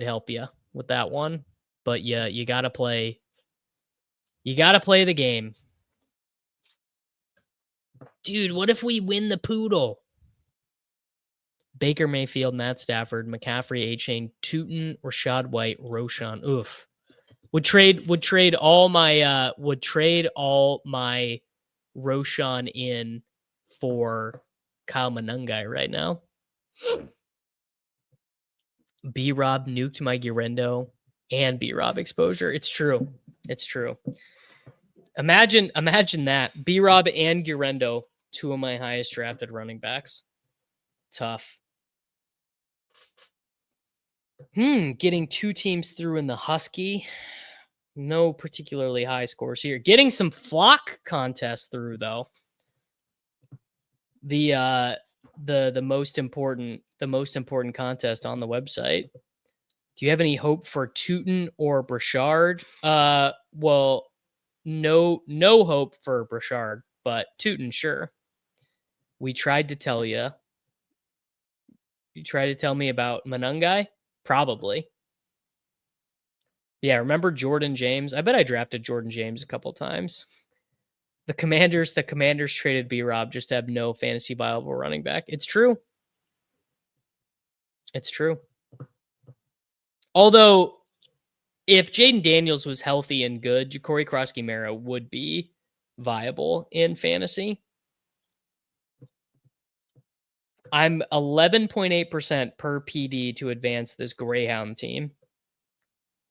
help you with that one, but yeah, you got to play the game. Dude, what if we win the poodle? Baker Mayfield, Matt Stafford, McCaffrey, A-Chain, Tootin, Rashad White, Roshan. Oof. Would trade all my Roshan in for Kyle Manungai right now. B-Rob nuked my Gurendo and B-Rob exposure. It's true. Imagine that. B-Rob and Gurendo, 2 of my highest drafted running backs. Tough. Getting 2 teams through in the Husky. No particularly high scores here. Getting some flock contests through though. The most important contest on the website. Do you have any hope for Tootin or Brashard? Well, no hope for Brashard, but Tootin, sure. We tried to tell you. You tried to tell me about Manungai? Probably. Yeah, remember Jordan James? I bet I drafted Jordan James a couple times. The Commanders traded B-Rob just to have no fantasy viable running back. It's true. Although, if Jaden Daniels was healthy and good, Ja'Cory Krosky-Mara would be viable in fantasy. I'm 11.8% per PD to advance this Greyhound team.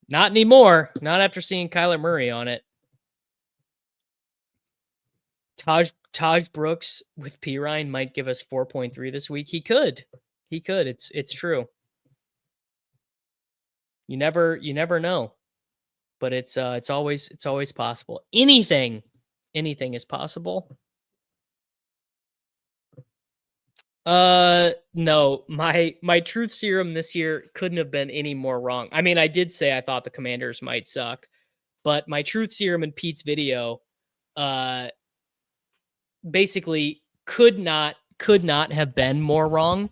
Not anymore. Not after seeing Kyler Murray on it. Taj Brooks with Pirine might give us 4.3 this week. He could. It's true. You never know. But it's always possible. Anything is possible. No, my truth serum this year couldn't have been any more wrong. I mean, I did say I thought the Commanders might suck, but my truth serum in Pete's video, basically could not have been more wrong.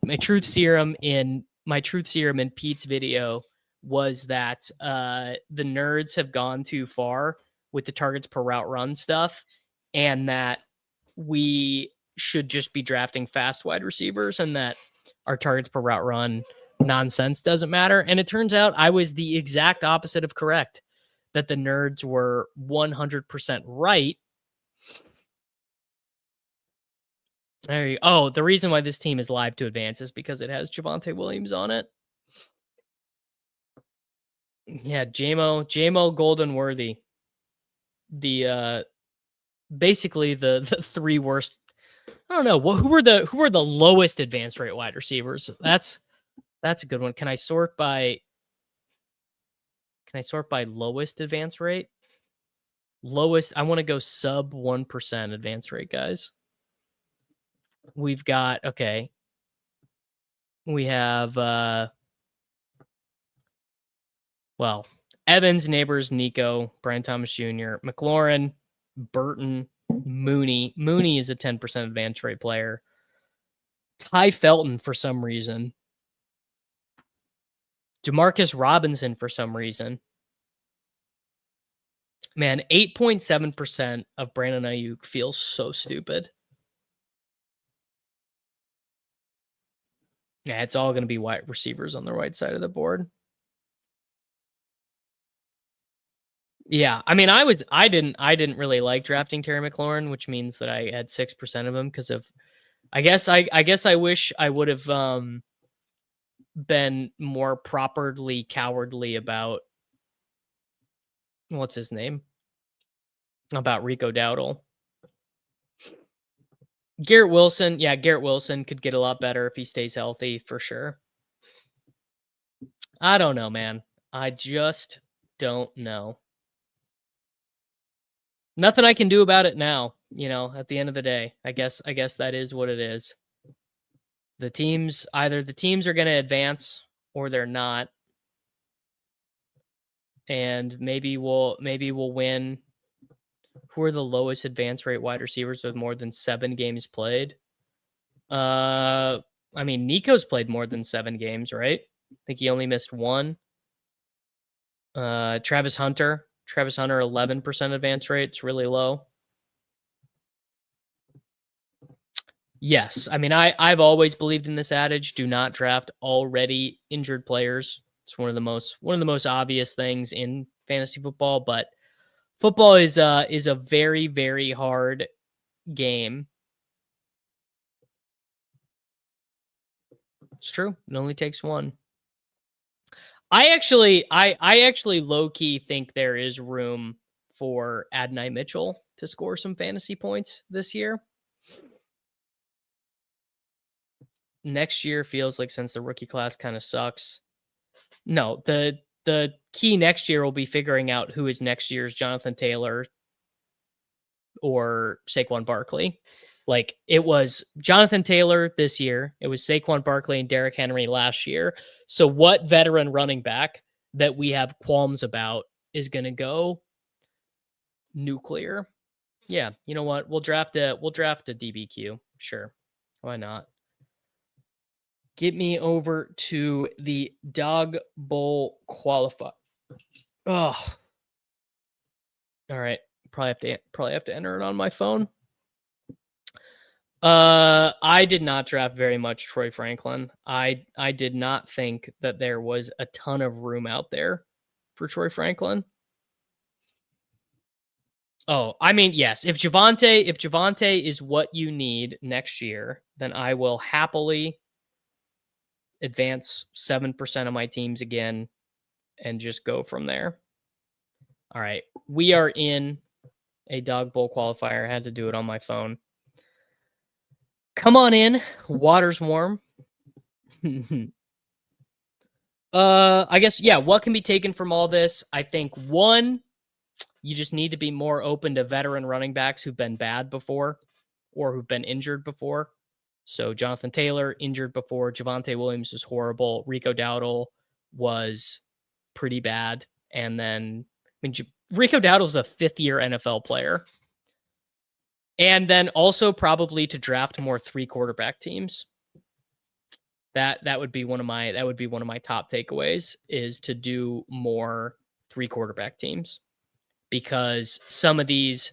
My truth serum in Pete's video was that the nerds have gone too far with the targets per route run stuff, and that we should just be drafting fast wide receivers, and that our targets per route run nonsense doesn't matter. And it turns out I was the exact opposite of correct, that the nerds were 100% right. Oh, the reason why this team is live to advance is because it has Javonte Williams on it. Yeah, JMO Golden Worthy. The basically the 3 worst. I don't know. Who are the lowest advance rate wide receivers? That's a good one. Can I sort by lowest advance rate? Lowest, I want to go sub 1% advance rate, guys. We've got, okay. We have well, Evans, Neighbors, Nico, Brian Thomas Jr., McLaurin, Burton, Mooney. Mooney is a 10% advance rate player. Ty Felton for some reason. Demarcus Robinson for some reason. Man, 8.7% of Brandon Ayuk feels so stupid. Yeah, it's all going to be wide receivers on the right side of the board. Yeah, I mean, I didn't really like drafting Terry McLaurin, which means that I had 6% of him because of. I guess I wish I would have been more properly cowardly about what's his name about Rico Dowdle. Garrett Wilson, yeah, Garrett Wilson could get a lot better if he stays healthy for sure. I don't know, man. I just don't know. Nothing I can do about it now, at the end of the day. I guess that is what it is. Either the teams are going to advance or they're not. And maybe we'll win. Who are the lowest advance rate wide receivers with more than 7 games played? I mean, Nico's played more than 7 games, right? I think he only missed 1. Travis Hunter, 11% advance rate. It's really low. Yes. I mean, I've always believed in this adage, do not draft already injured players. It's one of the most obvious things in fantasy football, but football is a very, very hard game. It's true. It only takes 1. I actually low key think there is room for Adonai Mitchell to score some fantasy points this year. Next year feels like, since the rookie class kind of sucks. No, the key next year will be figuring out who is next year's Jonathan Taylor or Saquon Barkley. Like, it was Jonathan Taylor this year. It was Saquon Barkley and Derrick Henry last year. So what veteran running back that we have qualms about is going to go nuclear? Yeah, you know what? We'll draft a DBQ. Sure. Why not? Get me over to the Dawg Bowl qualifier. Oh. All right. Probably have to enter it on my phone. I did not draft very much Troy Franklin. I did not think that there was a ton of room out there for Troy Franklin. Oh, I mean, yes. If Javonte is what you need next year, then I will happily advance 7% of my teams again and just go from there. All right. We are in a Dawg Bowl qualifier. I had to do it on my phone. Come on in. Water's warm. I guess, yeah, what can be taken from all this? I think, 1, you just need to be more open to veteran running backs who've been bad before or who've been injured before. So Jonathan Taylor, injured before. Javonte Williams was horrible. Rico Dowdle was pretty bad. And then, I mean, Rico Dowdle's a 5th-year NFL player. And then also probably to draft more 3-quarterback teams. That would be one of my top takeaways, is to do more 3-quarterback teams, because some of these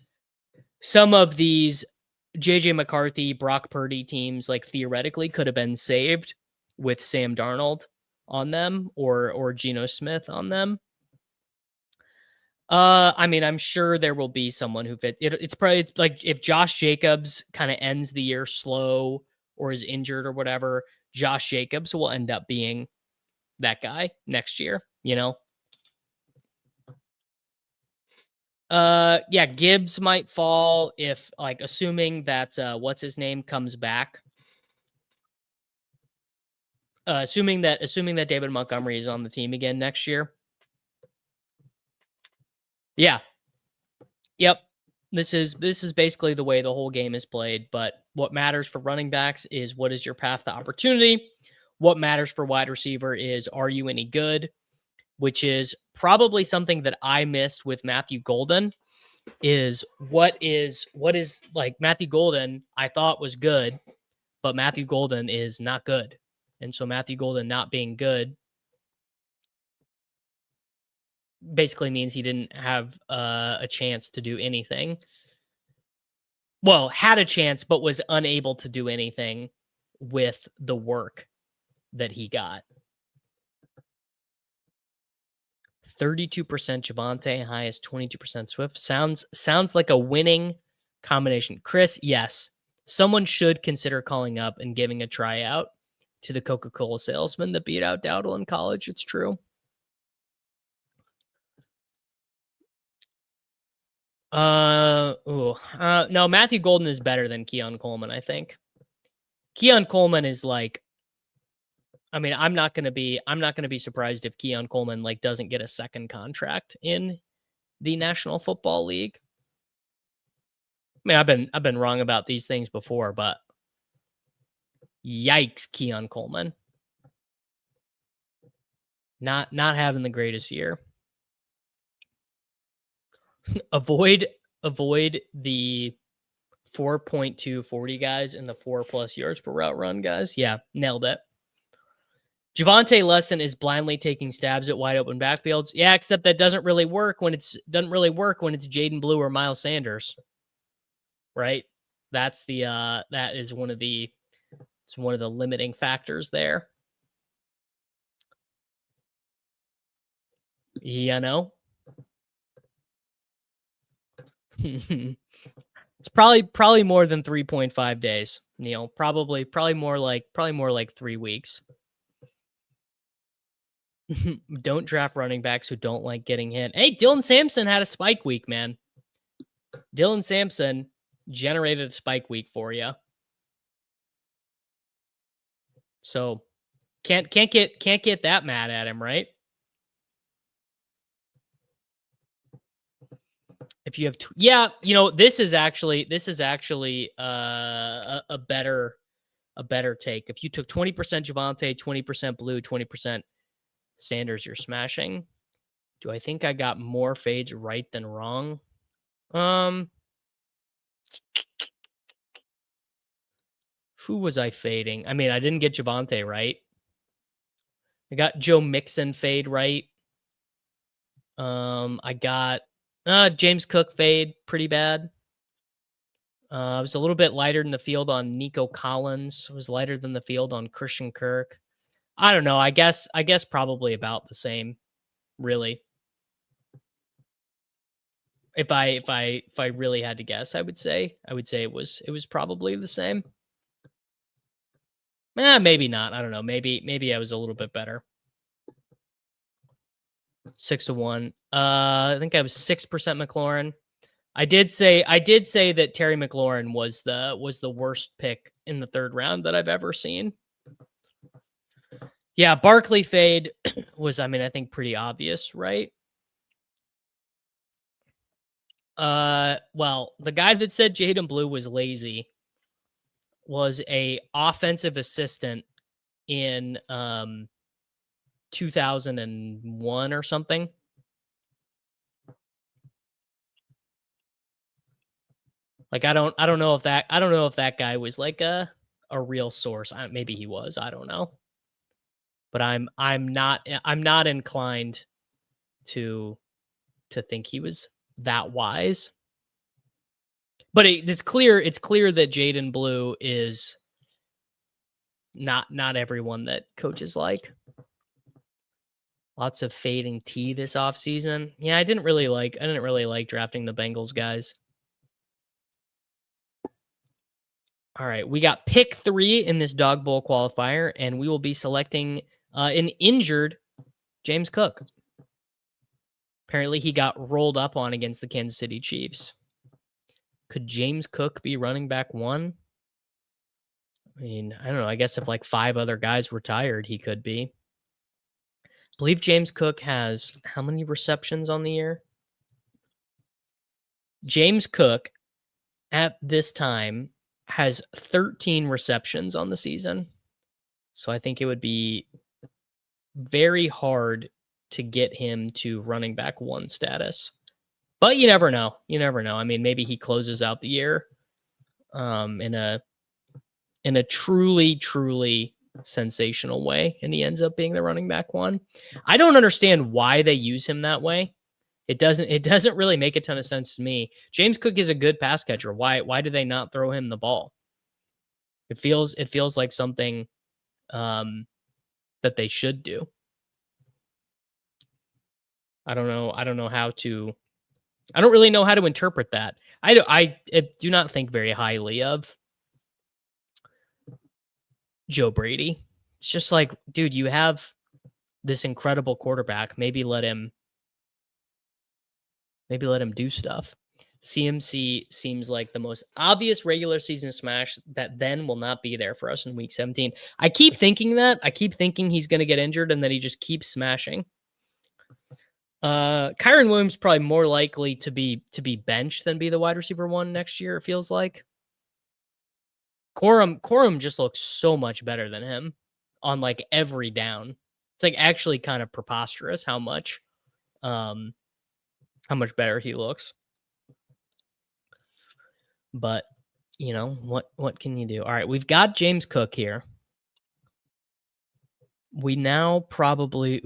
JJ McCarthy, Brock Purdy teams, like, theoretically could have been saved with Sam Darnold on them or Geno Smith on them. I mean, I'm sure there will be someone who fit. It's probably like if Josh Jacobs kind of ends the year slow or is injured or whatever, Josh Jacobs will end up being that guy next year, Yeah, Gibbs might fall if, like, assuming that what's his name comes back. Assuming that David Montgomery is on the team again next year. Yeah. Yep. This is basically the way the whole game is played, but what matters for running backs is, what is your path to opportunity? What matters for wide receiver is, are you any good? Which is probably something that I missed with Matthew Golden, is what is like, Matthew Golden I thought was good, but Matthew Golden is not good. And so Matthew Golden not being good basically means he didn't have a chance to do anything. Well, had a chance, but was unable to do anything with the work that he got. 32% Javonte, highest 22% Swift. Sounds like a winning combination. Chris, yes. Someone should consider calling up and giving a tryout to the Coca-Cola salesman that beat out Dowdle in college. It's true. No, Matthew Golden is better than Keon Coleman, I think. Keon Coleman is like, I mean, I'm not gonna be surprised if Keon Coleman like doesn't get a second contract in the National Football League. I mean, I've been wrong about these things before, but yikes, Keon Coleman. Not having the greatest year. avoid the 4.2 40 guys and the 4+ yards per route run guys. Yeah, nailed it. Javonte Lesson is blindly taking stabs at wide open backfields. Yeah, except that doesn't really work when it's Jaden Blue or Miles Sanders. Right? That's the that is one of the limiting factors there. Yeah, no. It's probably more than 3.5 days, Neil. Probably more like 3 weeks. Don't draft running backs who don't like getting hit. Hey, Dylan Sampson had a spike week, man. Dylan Sampson generated a spike week for you. So can't get that mad at him, right? If you have this is actually a better take. If you took 20% Javonte, 20% Blue, 20% Sanders, you're smashing. Do I think I got more fades right than wrong? Who was I fading? I mean, I didn't get Javonte right. I got Joe Mixon fade right. I got James Cook fade pretty bad. I was a little bit lighter in the field on Nico Collins. I was lighter than the field on Christian Kirk. I don't know. I guess probably about the same, really. If I really had to guess, I would say it was probably the same. Maybe not. I don't know. Maybe I was a little bit better. 6-1. I think I was 6% McLaurin. I did say that Terry McLaurin was the worst pick in the third round that I've ever seen. Yeah, Barkley fade was, I mean, I think pretty obvious, right? Well, the guy that said Jaden Blue was lazy was a offensive assistant in 2001 or something. Like I don't know if that guy was like a real source. Maybe he was. I don't know. But I'm not inclined to think he was that wise. But it's clear that Jaden Blue is not everyone that coaches like. Lots of fading T this offseason. Yeah, I didn't really like drafting the Bengals guys. All right, we got pick 3 in this Dog Bowl qualifier, and we will be selecting an injured James Cook. Apparently, he got rolled up on against the Kansas City Chiefs. Could James Cook be running back 1? I mean, I don't know. I guess if like 5 other guys retired, he could be. I believe James Cook has how many receptions on the year? James Cook at this time has 13 receptions on the season. So I think it would be very hard to get him to running back 1 status. But you never know. I mean, maybe he closes out the year in a truly sensational way, and he ends up being the running back 1. I don't understand why they use him that way. It doesn't really make a ton of sense to me. James Cook is a good pass catcher. Why do they not throw him the ball? It feels like something that they should do. I don't know. I don't know how to. I don't really know how to interpret that. I do not think very highly of Joe Brady. It's just like, dude, you have this incredible quarterback. Maybe let him do stuff. CMC seems like the most obvious regular season smash that then will not be there for us in week 17. I keep thinking that. I keep thinking he's going to get injured and then he just keeps smashing. Kyron Williams probably more likely to be benched than be the wide receiver 1 next year, it feels like. Corum just looks so much better than him on like every down. It's like actually kind of preposterous how much better he looks. But, you know, what can you do? All right, we've got James Cook here. We now probably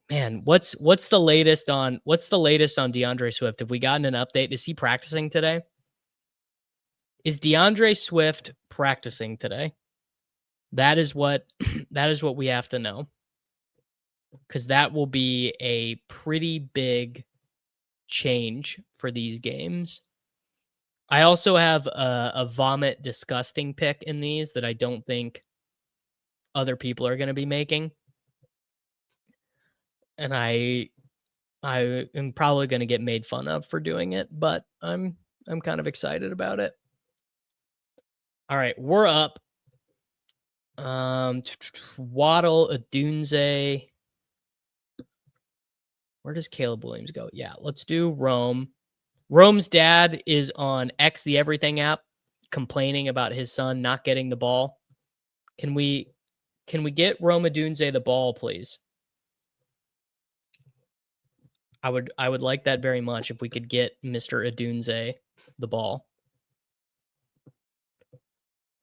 man, what's the latest on DeAndre Swift? Have we gotten an update? Is he practicing today? Is DeAndre Swift practicing today? That is what we have to know. Because that will be a pretty big change for these games. I also have a vomit disgusting pick in these that I don't think other people are going to be making. And I am probably going to get made fun of for doing it, but I'm kind of excited about it. All right, we're up. Waddle, Adunze. Where does Caleb Williams go? Yeah, let's do Rome. Rome's dad is on X the Everything app complaining about his son not getting the ball. Can we get Rome Adunze the ball, please? I would like that very much if we could get Mr. Adunze the ball.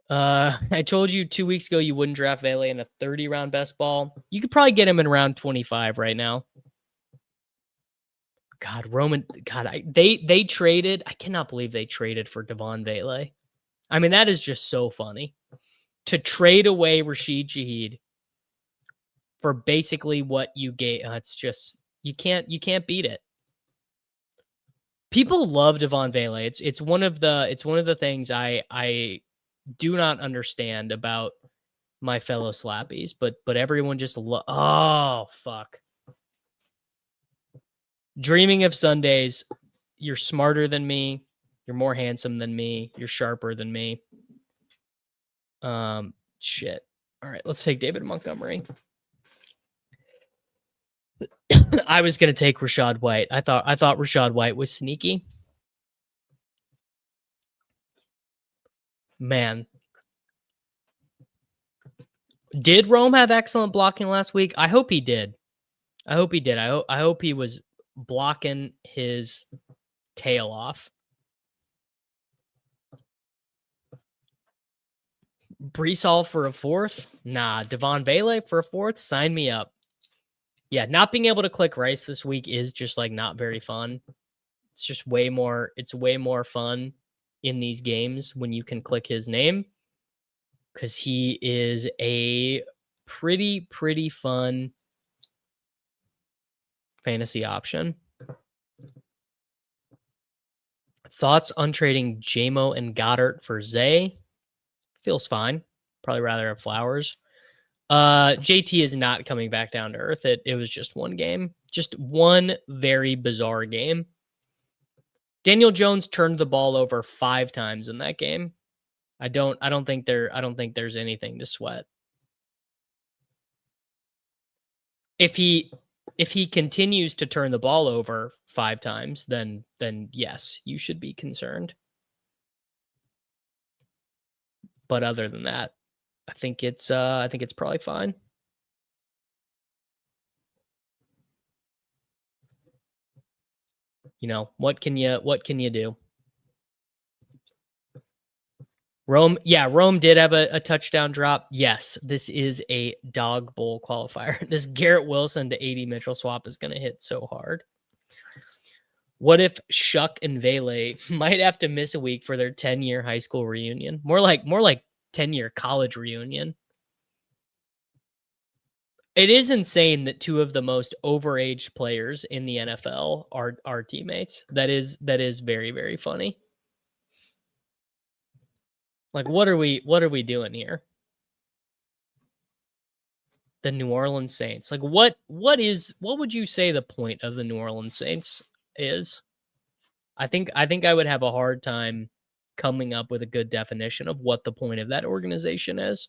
I told you 2 weeks ago you wouldn't draft Vele in a 30-round best ball. You could probably get him in round 25 right now. God, they traded. I cannot believe they traded for Devon Vele. I mean, that is just so funny. To trade away Rashid Shaheed for basically what you gave. It's just you can't beat it. People love Devon Vele. It's one of the things I do not understand about my fellow slappies, but everyone just oh fuck. Dreaming of Sundays, you're smarter than me, you're more handsome than me, you're sharper than me. Shit. All right, let's take David Montgomery. I was gonna take Rachaad White. I thought Rachaad White was sneaky. Man. Did Rome have excellent blocking last week? I hope he did. I hope he was blocking his tail off. Brees Hall for a 4th? Nah, Devon Vele for a 4th? Sign me up. Yeah, not being able to click Rice this week is just like not very fun. It's just way more fun in these games when you can click his name, because he is a pretty fun fantasy option. Thoughts on trading JMO and Goddard for Zay? Feels fine. Probably rather have Flowers. JT is not coming back down to earth. It was just one game. Just one very bizarre game. Daniel Jones turned the ball over 5 times in that game. I don't think there's anything to sweat. If he continues to turn the ball over 5 times, then yes, you should be concerned. But other than that, I think it's probably fine. You know, what can you do? Rome did have a touchdown drop. Yes, this is a Dawg Bowl qualifier. This Garrett Wilson to 80 Mitchell swap is going to hit so hard. What if Shuck and Vele might have to miss a week for their 10-year high school reunion? More like 10-year college reunion. It is insane that two of the most overaged players in the NFL are teammates. That is very, very funny. Like, what are we doing here? The New Orleans Saints. Like, what would you say the point of the New Orleans Saints is? I think I would have a hard time coming up with a good definition of what the point of that organization is.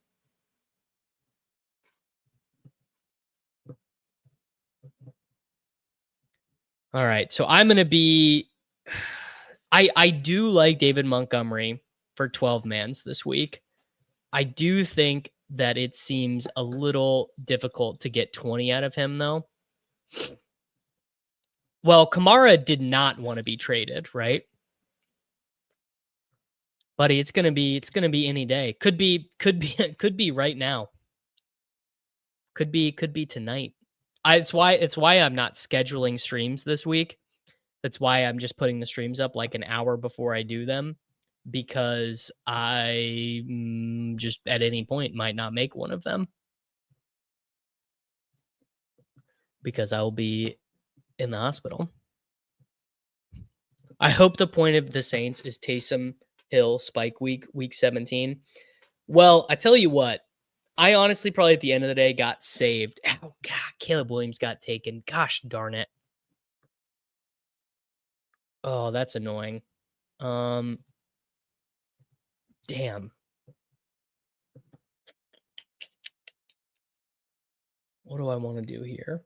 All right, so I'm gonna be. I do like David Montgomery for 12 mans this week. I do think that it seems a little difficult to get 20 out of him though. Well, Kamara did not want to be traded, right? Buddy, it's gonna be any day. Could be right now. Could be tonight. It's why I'm not scheduling streams this week. That's why I'm just putting the streams up like an hour before I do them, because I just at any point might not make one of them because I will be in the hospital. I hope the point of the Saints is Taysom Hill spike week 17. Well, I tell you what, I honestly probably at the end of the day got saved. Oh God, Caleb Williams got taken. Gosh darn it. Oh, that's annoying. Damn. What do I want to do here?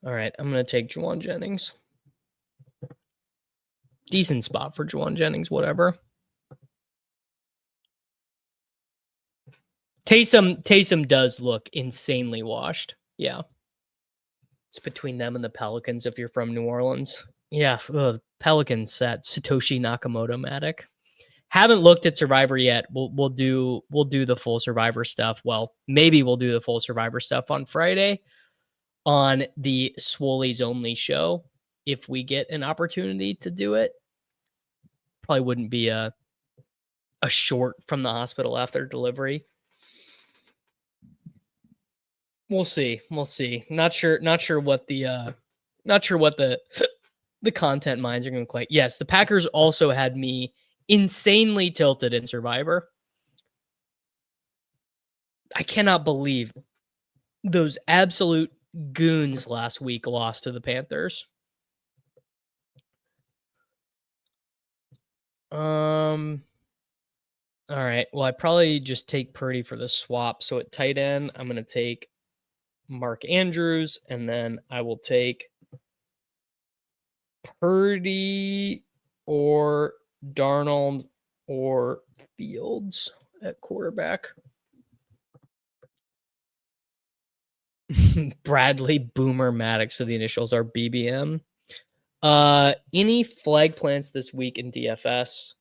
All right, I'm going to take Juwan Jennings. Decent spot for Juwan Jennings, whatever. Taysom does look insanely washed. Yeah. It's between them and the Pelicans if you're from New Orleans. Yeah, Pelicans at Satoshi Nakamoto Mattek. Haven't looked at Survivor yet. We'll do the full Survivor stuff. Well, maybe we'll do the full Survivor stuff on Friday on the Swollies Only show if we get an opportunity to do it. Probably wouldn't be a short from the hospital after delivery. We'll see. We'll see. Not sure what the the content minds are going to play. Yes, the Packers also had me insanely tilted in Survivor. I cannot believe those absolute goons last week lost to the Panthers. All right. Well, I probably just take Purdy for the swap. So at tight end, I'm going to take Mark Andrews, and then I will take Purdy or Darnold or Fields at quarterback. Bradley Boomer Maddox. So the initials are BBM. Any flag plants this week in DFS?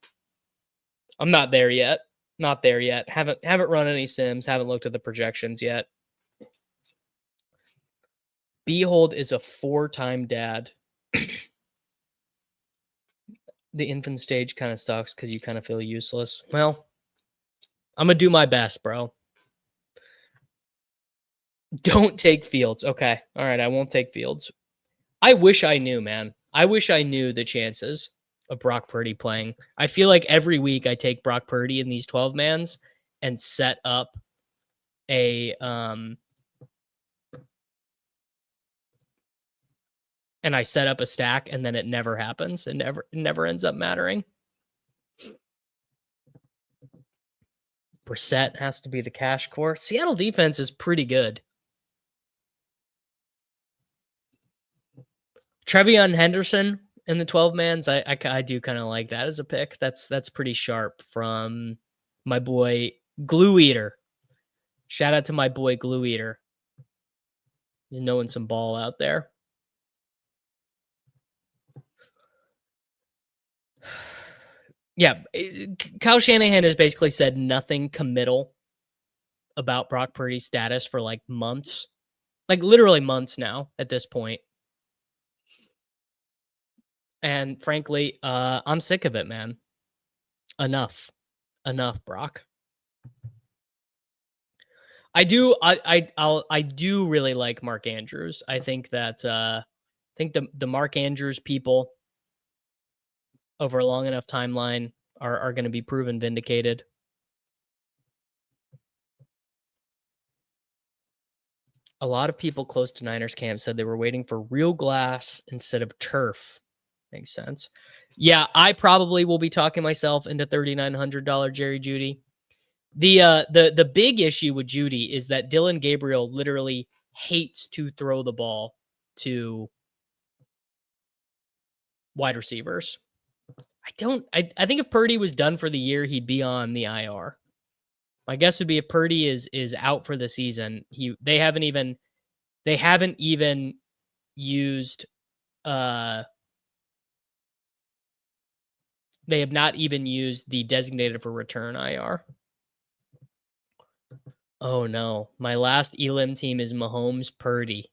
I'm not there yet. Not there yet. Haven't run any sims. Haven't looked at the projections yet. Behold is a 4-time dad. The infant stage kind of sucks because you kind of feel useless. Well, I'm gonna do my best, bro. Don't take Fields. Okay. All right. I won't take Fields. I wish I knew, man. I wish I knew the chances of Brock Purdy playing. I feel like every week I take Brock Purdy in these 12 mans and set up a and I set up a stack and then it never happens and never ends up mattering. Brissett has to be the cash core. Seattle defense is pretty good. Trevion Henderson in the 12 mans, I do kind of like that as a pick. That's pretty sharp from my boy Glue Eater. Shout out to my boy Glue Eater. He's knowing some ball out there. Yeah, Kyle Shanahan has basically said nothing committal about Brock Purdy's status for like months. Like literally months now at this point. And frankly, I'm sick of it, man. Enough, Brock. I do really like Mark Andrews. I think that the Mark Andrews people over a long enough timeline are going to be proven vindicated. A lot of people close to Niners camp said they were waiting for real glass instead of turf. Makes sense. Yeah, I probably will be talking myself into $3,900 Jerry Jeudy. The big issue with Jeudy is that Dylan Gabriel literally hates to throw the ball to wide receivers. I think if Purdy was done for the year, he'd be on the IR. My guess would be if Purdy is out for the season, they haven't even used they have not even used the designated for return IR. Oh no. My last Elim team is Mahomes Purdy.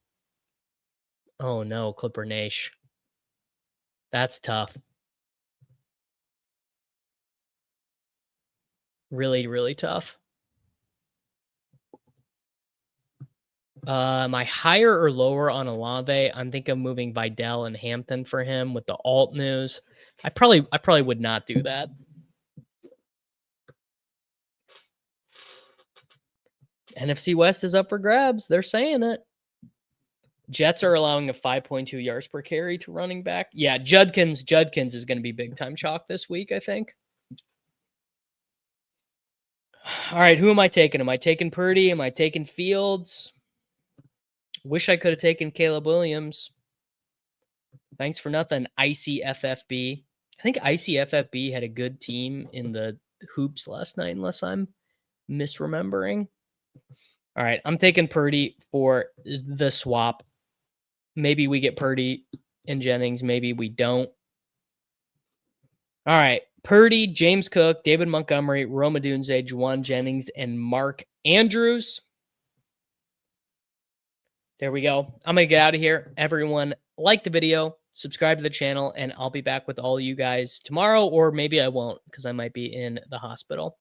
Oh no, Clipper Nash. That's tough. Really, really tough. My higher or lower on Olave, I'm thinking of moving Vidal and Hampton for him with the alt news. I probably would not do that. NFC West is up for grabs. They're saying it. Jets are allowing a 5.2 yards per carry to running back. Yeah, Judkins is going to be big time chalk this week, I think. All right, who am I taking? Am I taking Purdy? Am I taking Fields? Wish I could have taken Caleb Williams. Thanks for nothing, ICFFB. I think ICFFB had a good team in the hoops last night, unless I'm misremembering. All right, I'm taking Purdy for the swap. Maybe we get Purdy and Jennings. Maybe we don't. All right, Purdy, James Cook, David Montgomery, Rome Odunze, Juwan Jennings, and Mark Andrews. There we go. I'm going to get out of here. Everyone, like the video, subscribe to the channel, and I'll be back with all you guys tomorrow, or maybe I won't because I might be in the hospital.